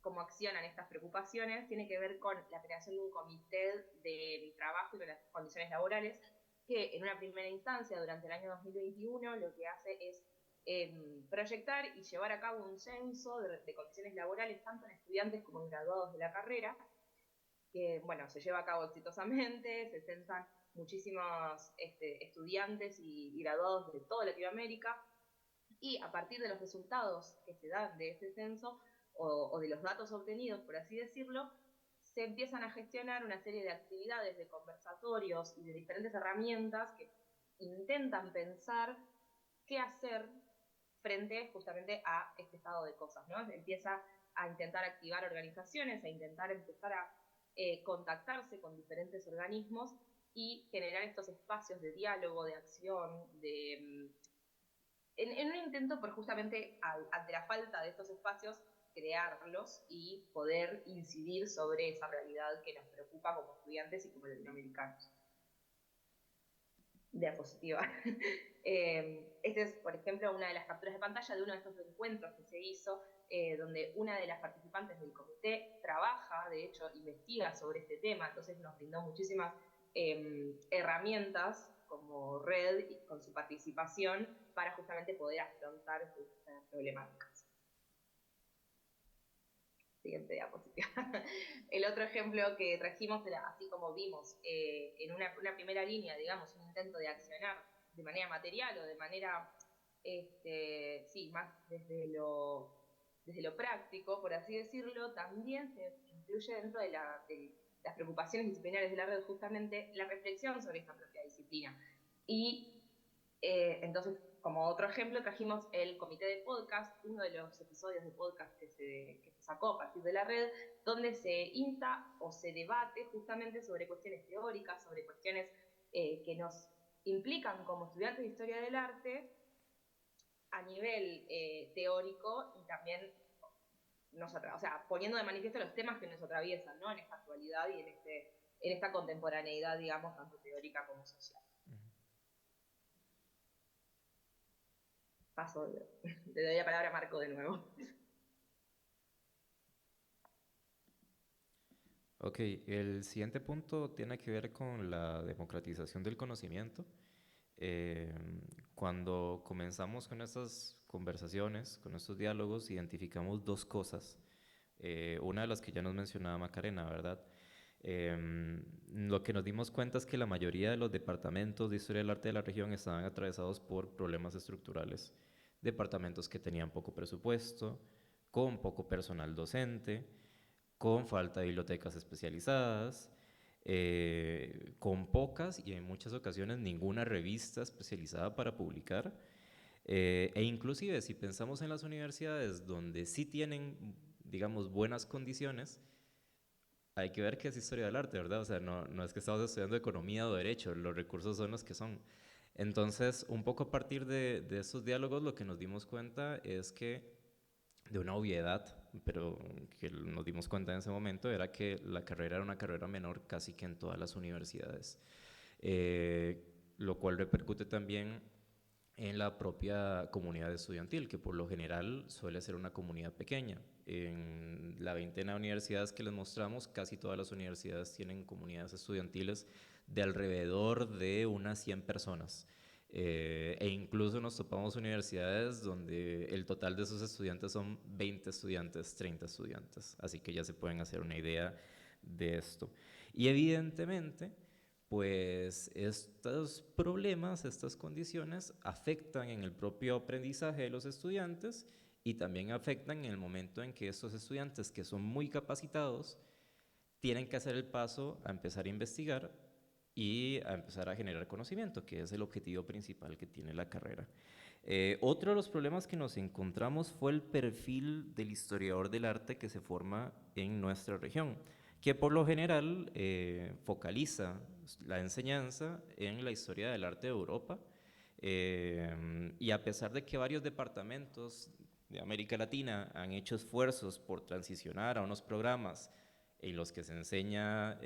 cómo accionan estas preocupaciones tiene que ver con la creación de un comité de trabajo y de las condiciones laborales que en una primera instancia durante el año 2021 lo que hace es proyectar y llevar a cabo un censo de condiciones laborales tanto en estudiantes como en graduados de la carrera, que bueno, se lleva a cabo exitosamente, se censan muchísimos estudiantes y graduados de toda Latinoamérica, y a partir de los resultados que se dan de este censo o de los datos obtenidos, por así decirlo, se empiezan a gestionar una serie de actividades, de conversatorios y de diferentes herramientas que intentan pensar qué hacer frente justamente a este estado de cosas, ¿no? Empieza a intentar activar organizaciones, a intentar empezar a contactarse con diferentes organismos y generar estos espacios de diálogo, de acción, en un intento por justamente ante la falta de estos espacios crearlos y poder incidir sobre esa realidad que nos preocupa como estudiantes y como latinoamericanos. Diapositiva. Este es, por ejemplo, una de las capturas de pantalla de uno de estos encuentros que se hizo, donde una de las participantes del comité trabaja, de hecho, investiga sobre este tema, entonces nos brindó muchísimas herramientas como red y con su participación para justamente poder afrontar estas problemáticas. Siguiente diapositiva. El otro ejemplo que trajimos era, así como vimos, en una primera línea, digamos, un intento de accionar de manera material o de manera, sí, más desde lo práctico, por así decirlo, también se incluye dentro de las preocupaciones disciplinares de la red justamente la reflexión sobre esta propia disciplina. Y entonces, como otro ejemplo, trajimos el comité de podcast, uno de los episodios de podcast que se sacó a partir de la red, donde se insta o se debate justamente sobre cuestiones teóricas, sobre cuestiones que nos implican como estudiantes de historia del arte a nivel teórico y también poniendo de manifiesto los temas que nos atraviesan, ¿no? En esta actualidad y en esta contemporaneidad, digamos, tanto teórica como social. Paso, le doy la palabra a Marco de nuevo. Ok, el siguiente punto tiene que ver con la democratización del conocimiento. Cuando comenzamos con estas conversaciones, con estos diálogos, identificamos dos cosas. Una de las que ya nos mencionaba Macarena, ¿verdad? Lo que nos dimos cuenta es que la mayoría de los departamentos de historia del arte de la región estaban atravesados por problemas estructurales. Departamentos que tenían poco presupuesto, con poco personal docente, con falta de bibliotecas especializadas, con pocas y en muchas ocasiones ninguna revista especializada para publicar, e inclusive si pensamos en las universidades donde sí tienen, digamos, buenas condiciones, hay que ver qué es historia del arte, ¿verdad? O sea, no es que estamos estudiando economía o derecho, los recursos son los que son. Entonces, un poco a partir de esos diálogos, lo que nos dimos cuenta es que, de una obviedad, pero que nos dimos cuenta en ese momento, era que la carrera era una carrera menor casi que en todas las universidades, lo cual repercute también en la propia comunidad estudiantil, que por lo general suele ser una comunidad pequeña. En la veintena de universidades que les mostramos, casi todas las universidades tienen comunidades estudiantiles de alrededor de unas 100 personas. E incluso nos topamos universidades donde el total de sus estudiantes son 20 estudiantes, 30 estudiantes. Así que ya se pueden hacer una idea de esto. Y evidentemente, pues estos problemas, estas condiciones afectan en el propio aprendizaje de los estudiantes y también afectan en el momento en que estos estudiantes, que son muy capacitados, tienen que hacer el paso a empezar a investigar y a empezar a generar conocimiento, que es el objetivo principal que tiene la carrera. Otro de los problemas que nos encontramos fue el perfil del historiador del arte que se forma en nuestra región, que por lo general focaliza la enseñanza en la historia del arte de Europa, y a pesar de que varios departamentos de América Latina han hecho esfuerzos por transicionar a unos programas en los que se enseña,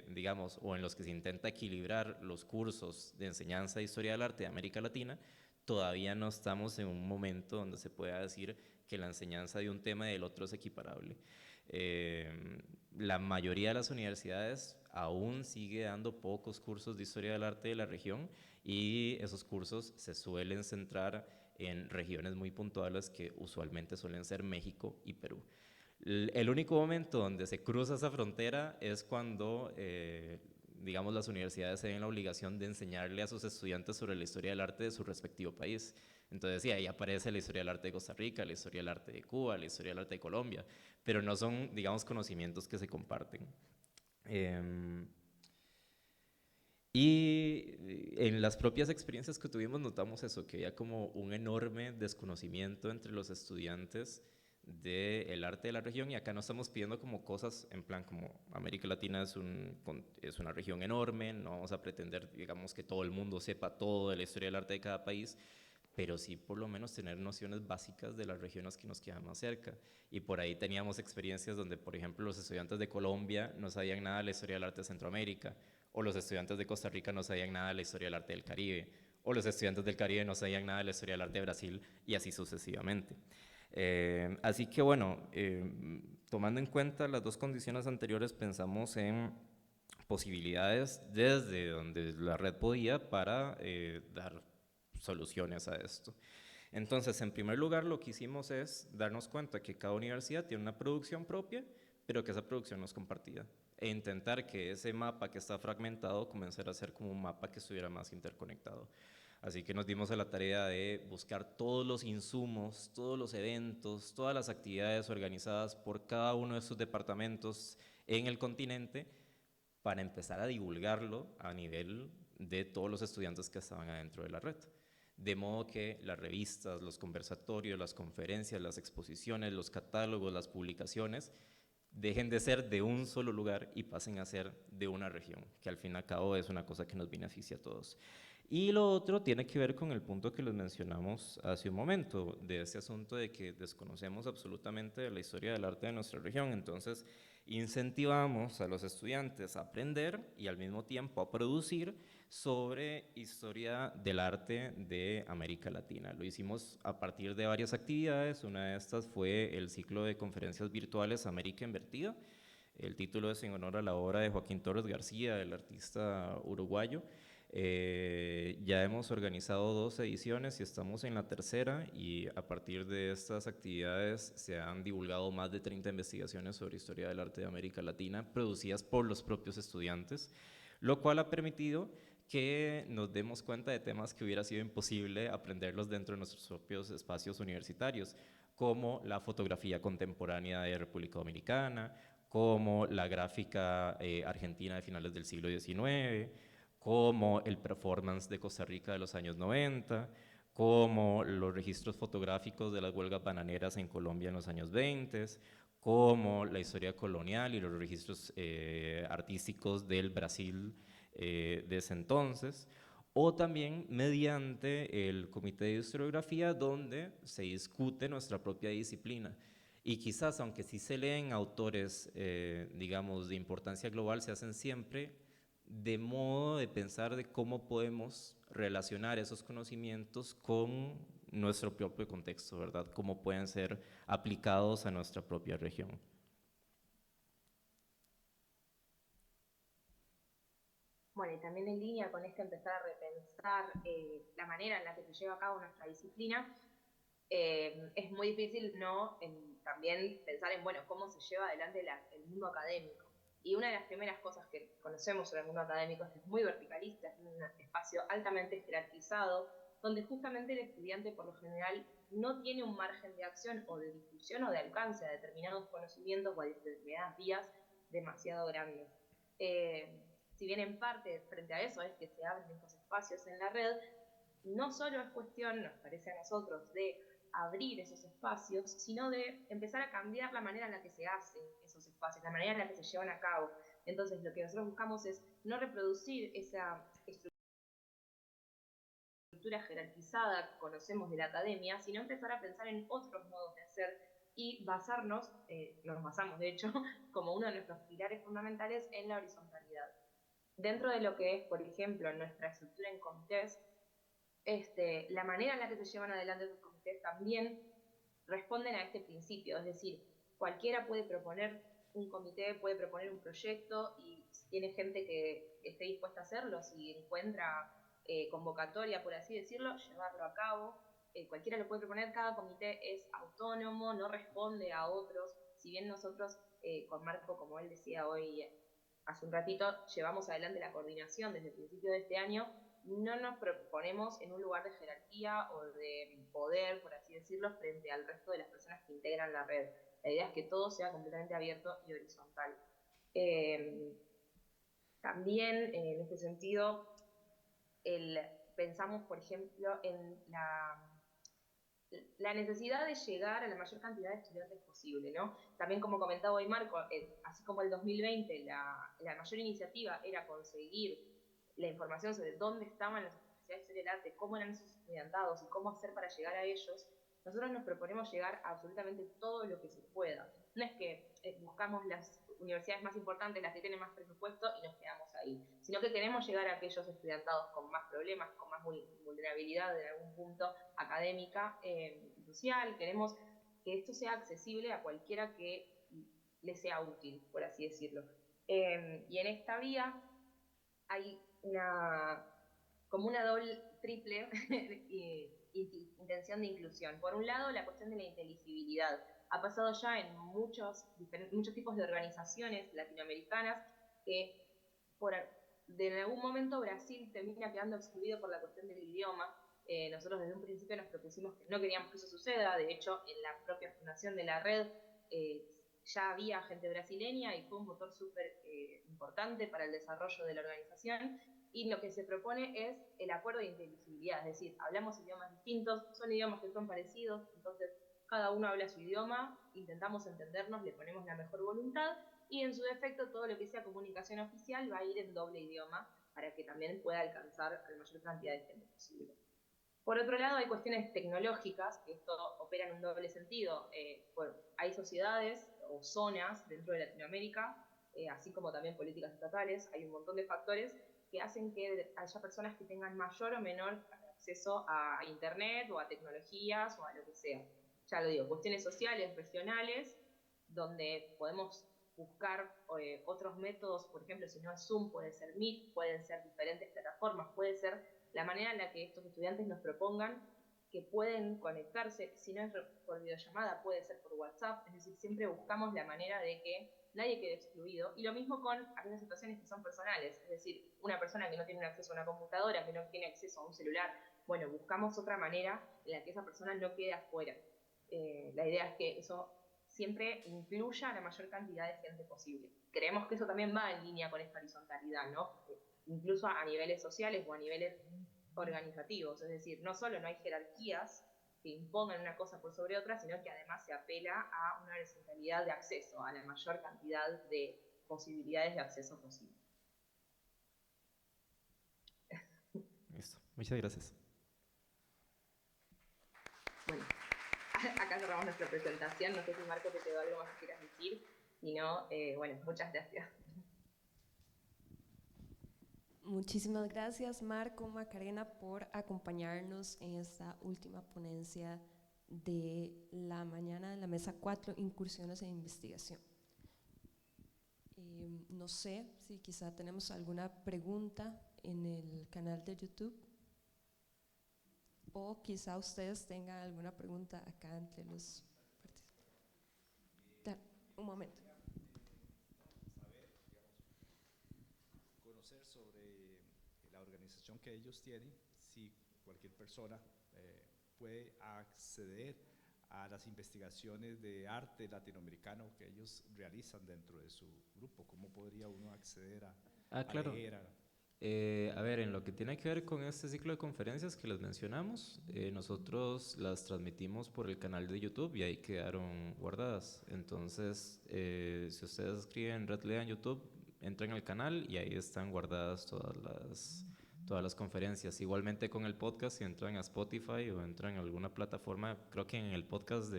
digamos, o en los que se intenta equilibrar los cursos de enseñanza de historia del arte de América Latina, todavía no estamos en un momento donde se pueda decir que la enseñanza de un tema y del otro es equiparable. La mayoría de las universidades aún sigue dando pocos cursos de historia del arte de la región y esos cursos se suelen centrar en regiones muy puntuales que usualmente suelen ser México y Perú. El único momento donde se cruza esa frontera es cuando, digamos, las universidades se ven la obligación de enseñarle a sus estudiantes sobre la historia del arte de su respectivo país. Entonces, sí, ahí aparece la historia del arte de Costa Rica, la historia del arte de Cuba, la historia del arte de Colombia, pero no son, digamos, conocimientos que se comparten. Y en las propias experiencias que tuvimos notamos eso, que había como un enorme desconocimiento entre los estudiantes del arte de la región, y acá no estamos pidiendo como cosas en plan como América Latina es una región enorme, no vamos a pretender, digamos, que todo el mundo sepa todo de la historia del arte de cada país, pero sí por lo menos tener nociones básicas de las regiones que nos quedan más cerca. Y por ahí teníamos experiencias donde, por ejemplo, los estudiantes de Colombia no sabían nada de la historia del arte de Centroamérica, o los estudiantes de Costa Rica no sabían nada de la historia del arte del Caribe, o los estudiantes del Caribe no sabían nada de la historia del arte de Brasil, y así sucesivamente. Así que bueno, tomando en cuenta las dos condiciones anteriores, pensamos en posibilidades desde donde la red podía para dar soluciones a esto. Entonces, en primer lugar, lo que hicimos es darnos cuenta que cada universidad tiene una producción propia, pero que esa producción no es compartida, e intentar que ese mapa que está fragmentado comenzara a ser como un mapa que estuviera más interconectado. Así que nos dimos a la tarea de buscar todos los insumos, todos los eventos, todas las actividades organizadas por cada uno de estos departamentos en el continente para empezar a divulgarlo a nivel de todos los estudiantes que estaban adentro de la red. De modo que las revistas, los conversatorios, las conferencias, las exposiciones, los catálogos, las publicaciones dejen de ser de un solo lugar y pasen a ser de una región, que al fin y al cabo es una cosa que nos beneficia a todos. Y lo otro tiene que ver con el punto que les mencionamos hace un momento, de ese asunto de que desconocemos absolutamente la historia del arte de nuestra región. Entonces, incentivamos a los estudiantes a aprender y al mismo tiempo a producir sobre historia del arte de América Latina. Lo hicimos a partir de varias actividades. Una de estas fue el ciclo de conferencias virtuales América Invertida. El título es en honor a la obra de Joaquín Torres García, el artista uruguayo. Ya hemos organizado 2 ediciones y estamos en la tercera, y a partir de estas actividades se han divulgado más de 30 investigaciones sobre historia del arte de América Latina producidas por los propios estudiantes, lo cual ha permitido que nos demos cuenta de temas que hubiera sido imposible aprenderlos dentro de nuestros propios espacios universitarios, como la fotografía contemporánea de República Dominicana, como la gráfica argentina de finales del siglo XIX, como el performance de Costa Rica de los años 90, como los registros fotográficos de las huelgas bananeras en Colombia en los años 20, como la historia colonial y los registros artísticos del Brasil de ese entonces, o también mediante el Comité de Historiografía, donde se discute nuestra propia disciplina. Y quizás, aunque sí se leen autores, digamos, de importancia global, se hacen siempre de modo de pensar de cómo podemos relacionar esos conocimientos con nuestro propio contexto, ¿verdad? Cómo pueden ser aplicados a nuestra propia región. Bueno, y también en línea con empezar a repensar la manera en la que se lleva a cabo nuestra disciplina, es muy difícil también pensar en, bueno, cómo se lleva adelante el mundo académico. Y una de las primeras cosas que conocemos sobre el mundo académico es que es muy verticalista, es un espacio altamente jerarquizado, donde justamente el estudiante por lo general no tiene un margen de acción o de difusión o de alcance a determinados conocimientos o a determinadas vías demasiado grandes. Si bien en parte frente a eso es que se abren estos espacios en la red, no solo es cuestión, nos parece a nosotros, de abrir esos espacios, sino de empezar a cambiar la manera en la que se hacen esos espacios, la manera en la que se llevan a cabo. Entonces, lo que nosotros buscamos es no reproducir esa estructura jerarquizada que conocemos de la academia, sino empezar a pensar en otros modos de hacer y basarnos, nos basamos de hecho, como uno de nuestros pilares fundamentales en la horizontalidad. Dentro de lo que es, por ejemplo, nuestra estructura en comités, la manera en la que se llevan adelante esos comités también responden a este principio, es decir, cualquiera puede proponer un comité, puede proponer un proyecto y si tiene gente que esté dispuesta a hacerlo, si encuentra convocatoria, por así decirlo, llevarlo a cabo. Cualquiera lo puede proponer, cada comité es autónomo, no responde a otros, si bien nosotros con Marco, como él decía hoy hace un ratito, llevamos adelante la coordinación desde el principio de este año, no nos proponemos en un lugar de jerarquía o de poder, por así decirlo, frente al resto de las personas que integran la red. La idea es que todo sea completamente abierto y horizontal. También, en este sentido, pensamos, por ejemplo, en la necesidad de llegar a la mayor cantidad de estudiantes posible, ¿no? También, como comentaba hoy Marco, así como el 2020 la mayor iniciativa era conseguir la información sobre dónde estaban las universidades de historia del arte, cómo eran esos estudiantados y cómo hacer para llegar a ellos, nosotros nos proponemos llegar a absolutamente todo lo que se pueda. No es que buscamos las universidades más importantes, las que tienen más presupuesto y nos quedamos ahí, sino que queremos llegar a aquellos estudiantados con más problemas, con más vulnerabilidad en algún punto académica y social. Queremos que esto sea accesible a cualquiera que le sea útil, por así decirlo. Y en esta vía hay como una doble, triple intención de inclusión. Por un lado, la cuestión de la inteligibilidad. Ha pasado ya en muchos tipos de organizaciones latinoamericanas que en algún momento Brasil termina quedando excluido por la cuestión del idioma. Nosotros desde un principio nos propusimos que no queríamos que eso suceda. De hecho, en la propia fundación de la red ya había gente brasileña y fue un motor súper importante para el desarrollo de la organización. Y lo que se propone es el acuerdo de inteligibilidad, es decir, hablamos idiomas distintos, son idiomas que son parecidos, entonces cada uno habla su idioma, intentamos entendernos, le ponemos la mejor voluntad y en su defecto todo lo que sea comunicación oficial va a ir en doble idioma para que también pueda alcanzar a la mayor cantidad de gente posible. Por otro lado, hay cuestiones tecnológicas, que esto opera en un doble sentido. Hay sociedades o zonas dentro de Latinoamérica, así como también políticas estatales, hay un montón de factores que hacen que haya personas que tengan mayor o menor acceso a internet o a tecnologías o a lo que sea. Ya lo digo, cuestiones sociales, regionales, donde podemos buscar otros métodos, por ejemplo, si no es Zoom, puede ser Meet, pueden ser diferentes plataformas, puede ser la manera en la que estos estudiantes nos propongan que pueden conectarse, si no es por videollamada, puede ser por WhatsApp, es decir, siempre buscamos la manera de que nadie quede excluido, y lo mismo con aquellas situaciones que son personales, es decir, una persona que no tiene acceso a una computadora, que no tiene acceso a un celular, bueno, buscamos otra manera en la que esa persona no quede afuera. La idea es que eso siempre incluya a la mayor cantidad de gente posible. Creemos que eso también va en línea con esta horizontalidad, ¿no? Incluso a niveles sociales o a niveles organizativos, es decir, no solo no hay jerarquías que impongan una cosa por sobre otra, sino que además se apela a una horizontalidad de acceso, a la mayor cantidad de posibilidades de acceso posible. Listo, muchas gracias. Bueno, acá cerramos nuestra presentación, no sé si Marco te quedó algo más que quieras decir, si no, bueno, muchas gracias. Muchísimas gracias, Marco, Macarena, por acompañarnos en esta última ponencia de la mañana de la Mesa 4, Incursiones en Investigación. No sé si quizá tenemos alguna pregunta en el canal de YouTube o quizá ustedes tengan alguna pregunta acá entre los participantes. Un momento. Conocer sobre la organización que ellos tienen, si cualquier persona puede acceder a las investigaciones de arte latinoamericano que ellos realizan dentro de su grupo. ¿Cómo podría uno acceder Claro. a leer? A ver, en lo que tiene que ver con este ciclo de conferencias que les mencionamos, nosotros las transmitimos por el canal de YouTube y ahí quedaron guardadas. Entonces, si ustedes escriben Red Lea en YouTube, entran al canal y ahí están guardadas todas las conferencias. Igualmente con el podcast, si entran a Spotify o entran a alguna plataforma, creo que en el podcast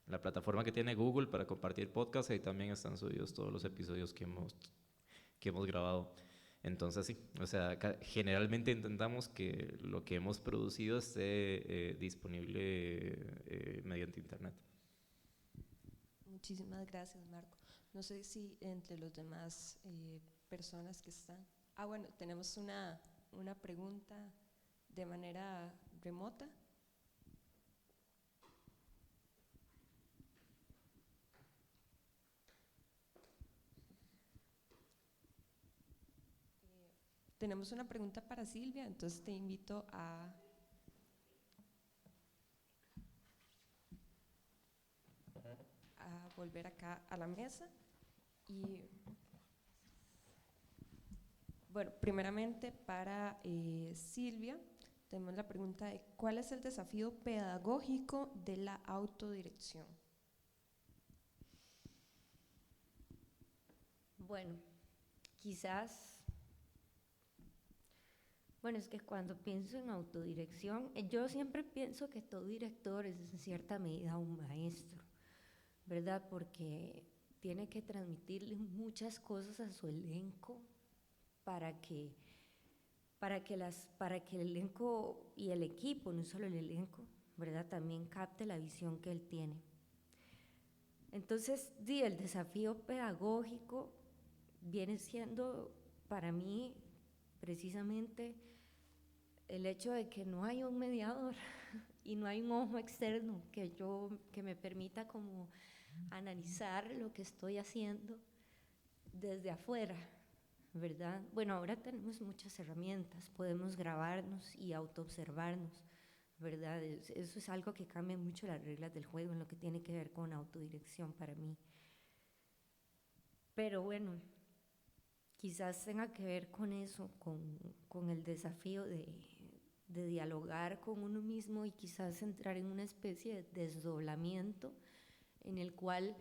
la plataforma que tiene Google para compartir podcast, ahí también están subidos todos los episodios que hemos grabado. Entonces sí, o sea, generalmente intentamos que lo que hemos producido esté disponible mediante internet. Muchísimas gracias, Marco. No sé si entre los demás personas que están… bueno, tenemos una pregunta de manera remota. Tenemos una pregunta para Silvia, entonces te invito a volver acá a la mesa. Y bueno, primeramente para Silvia, tenemos la pregunta de ¿cuál es el desafío pedagógico de la autodirección? Bueno, quizás… Bueno, es que cuando pienso en autodirección, yo siempre pienso que todo director es en cierta medida un maestro, ¿verdad? Porque tiene que transmitirle muchas cosas a su elenco para que el elenco y el equipo, no solo el elenco, ¿verdad? También capte la visión que él tiene. Entonces, el desafío pedagógico viene siendo para mí precisamente el hecho de que no hay un mediador y no hay un ojo externo que me permita como analizar lo que estoy haciendo desde afuera, ¿verdad? Bueno, ahora tenemos muchas herramientas, podemos grabarnos y autoobservarnos, ¿verdad? Eso es algo que cambia mucho las reglas del juego en lo que tiene que ver con autodirección para mí. Pero bueno, quizás tenga que ver con eso, con el desafío de dialogar con uno mismo y quizás entrar en una especie de desdoblamiento en el cual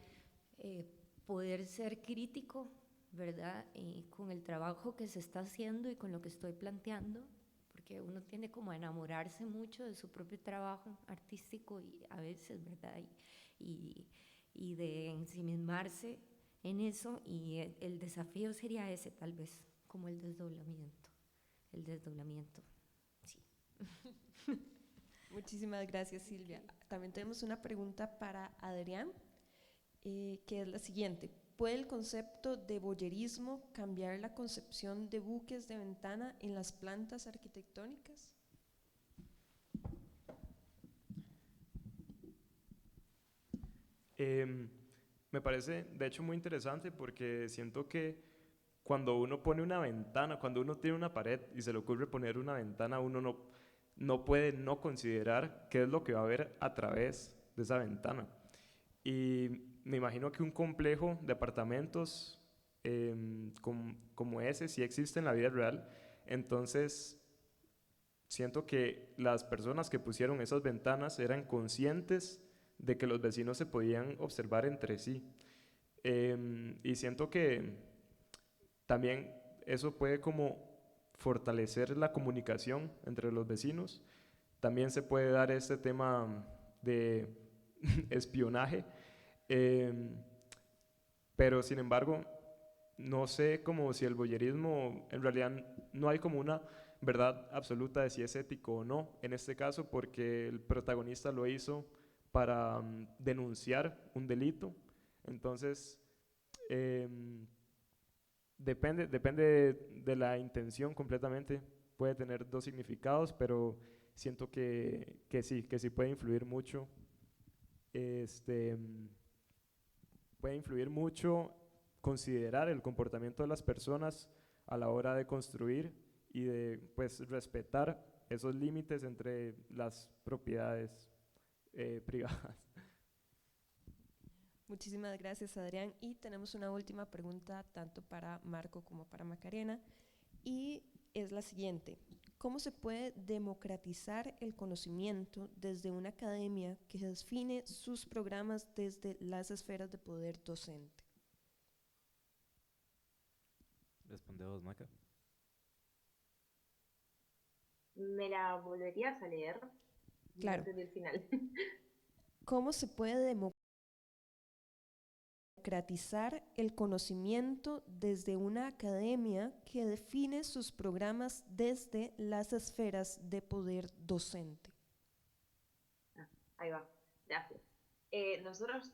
poder ser crítico, ¿verdad? Con el trabajo que se está haciendo y con lo que estoy planteando, porque uno tiende como a enamorarse mucho de su propio trabajo artístico y a veces, ¿verdad? Y de ensimismarse en eso, y el desafío sería ese tal vez, como el desdoblamiento, sí. Muchísimas gracias, Silvia. También tenemos una pregunta para Adrián, que es la siguiente. ¿Puede el concepto de voyerismo cambiar la concepción de buques de ventana en las plantas arquitectónicas? Me parece, de hecho, muy interesante porque siento que cuando uno pone una ventana, cuando uno tiene una pared y se le ocurre poner una ventana, uno no puede no considerar qué es lo que va a ver a través de esa ventana. Y me imagino que un complejo de apartamentos como ese sí existe en la vida real. Entonces, siento que las personas que pusieron esas ventanas eran conscientes de que los vecinos se podían observar entre sí. Y siento que también eso puede como fortalecer la comunicación entre los vecinos. También se puede dar este tema de espionaje, pero sin embargo no sé como si el voyerismo, en realidad no hay como una verdad absoluta de si es ético o no, en este caso porque el protagonista lo hizo para denunciar un delito, entonces em, depende de la intención completamente, puede tener dos significados, pero siento que sí puede influir mucho, este, puede influir mucho considerar el comportamiento de las personas a la hora de construir y de pues respetar esos límites entre las propiedades privadas. Muchísimas gracias, Adrián. Y tenemos una última pregunta tanto para Marco como para Macarena, y es la siguiente. ¿Cómo se puede democratizar el conocimiento desde una academia que define sus programas desde las esferas de poder docente? Responde vos, Maca. ¿Me la volverías a leer? No Claro. entendí el final. ¿Cómo se puede democratizar el conocimiento desde una academia que define sus programas desde las esferas de poder docente? Ahí va, gracias. Nosotros,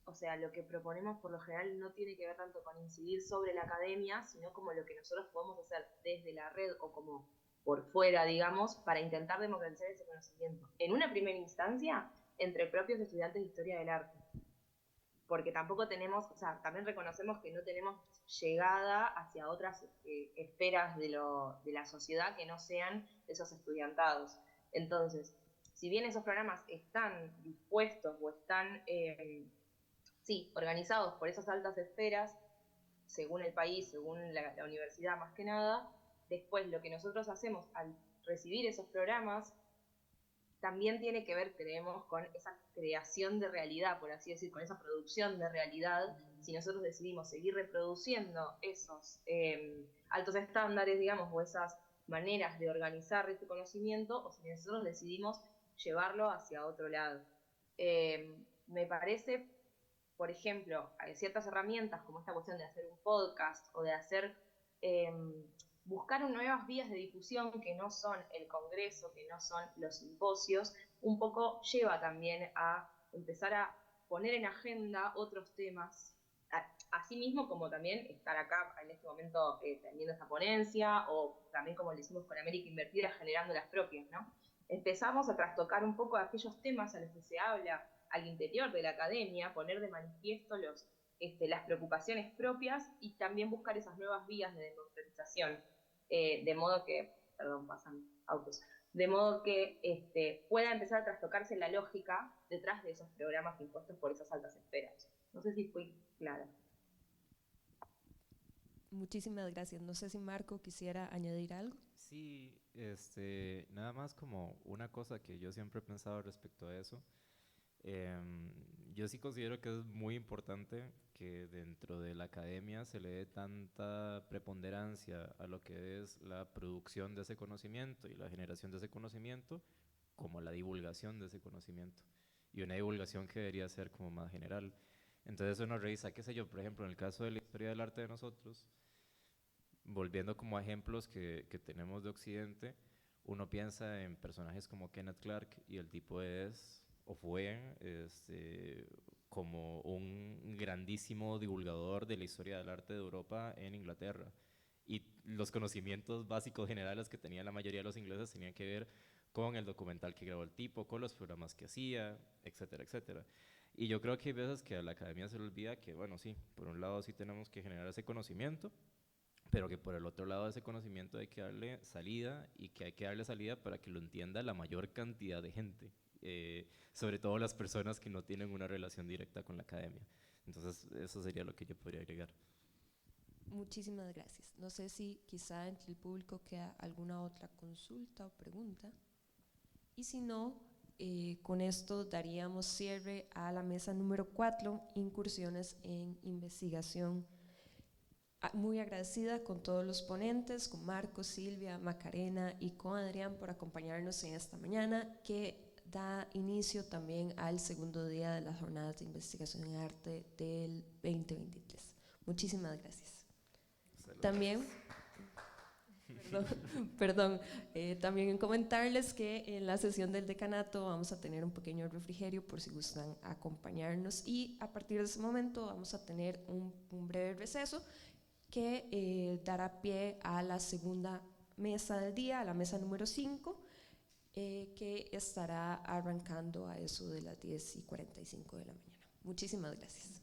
o sea, lo que proponemos por lo general no tiene que ver tanto con incidir sobre la academia, sino como lo que nosotros podemos hacer desde la red o como por fuera, digamos, para intentar democratizar ese conocimiento. En una primera instancia, entre propios estudiantes de historia del arte. Porque tampoco tenemos, o sea, también reconocemos que no tenemos llegada hacia otras esferas de la sociedad que no sean esos estudiantados. Entonces, si bien esos programas están dispuestos o están, sí, organizados por esas altas esferas, según el país, según la universidad más que nada, después lo que nosotros hacemos al recibir esos programas también tiene que ver, creemos, con esa creación de realidad, por así decir, con esa producción de realidad. Si nosotros decidimos seguir reproduciendo esos altos estándares, digamos, o esas maneras de organizar este conocimiento, o si nosotros decidimos llevarlo hacia otro lado. Me parece, por ejemplo, hay ciertas herramientas como esta cuestión de hacer un podcast o de hacer buscar nuevas vías de difusión que no son el congreso, que no son los simposios, un poco lleva también a empezar a poner en agenda otros temas, así mismo como también estar acá en este momento teniendo esta ponencia, o también como lo hicimos con América Invertida, generando las propias, ¿no? Empezamos a trastocar un poco aquellos temas a los que se habla al interior de la academia, poner de manifiesto las preocupaciones propias y también buscar esas nuevas vías de democratización, de modo que, perdón, pasan autos, de modo que pueda empezar a trastocarse la lógica detrás de esos programas impuestos por esas altas esferas. No sé si fui clara. Muchísimas gracias. No sé si Marco quisiera añadir algo. Sí, nada más como una cosa que yo siempre he pensado respecto a eso. Yo sí considero que es muy importante que dentro de la academia se le dé tanta preponderancia a lo que es la producción de ese conocimiento y la generación de ese conocimiento como la divulgación de ese conocimiento, y una divulgación que debería ser como más general. Entonces uno revisa, qué sé yo, por ejemplo, en el caso de la historia del arte de nosotros, volviendo como a ejemplos que tenemos de Occidente, uno piensa en personajes como Kenneth Clark, y el tipo es o fue como un grandísimo divulgador de la historia del arte de Europa en Inglaterra. Y los conocimientos básicos generales que tenía la mayoría de los ingleses tenían que ver con el documental que grabó el tipo, con los programas que hacía, etcétera, etcétera. Y yo creo que hay veces que a la academia se le olvida que, bueno, sí, por un lado sí tenemos que generar ese conocimiento, pero que por el otro lado de ese conocimiento hay que darle salida, y que hay que darle salida para que lo entienda la mayor cantidad de gente, sobre todo las personas que no tienen una relación directa con la academia. Entonces eso sería lo que yo podría agregar. Muchísimas gracias. No sé si quizá entre el público queda alguna otra consulta o pregunta. Y si no, con esto daríamos cierre a la mesa número 4, incursiones en investigación. Muy agradecida con todos los ponentes, con Marco, Silvia, Macarena y con Adrián por acompañarnos en esta mañana, que da inicio también al segundo día de las jornadas de investigación en arte del 2023. Muchísimas gracias. También, también comentarles que en la sesión del decanato vamos a tener un pequeño refrigerio por si gustan acompañarnos, y a partir de ese momento vamos a tener un breve receso que dará pie a la segunda mesa del día, a la mesa número 5, que estará arrancando a eso de las 10:45 de la mañana. Muchísimas gracias.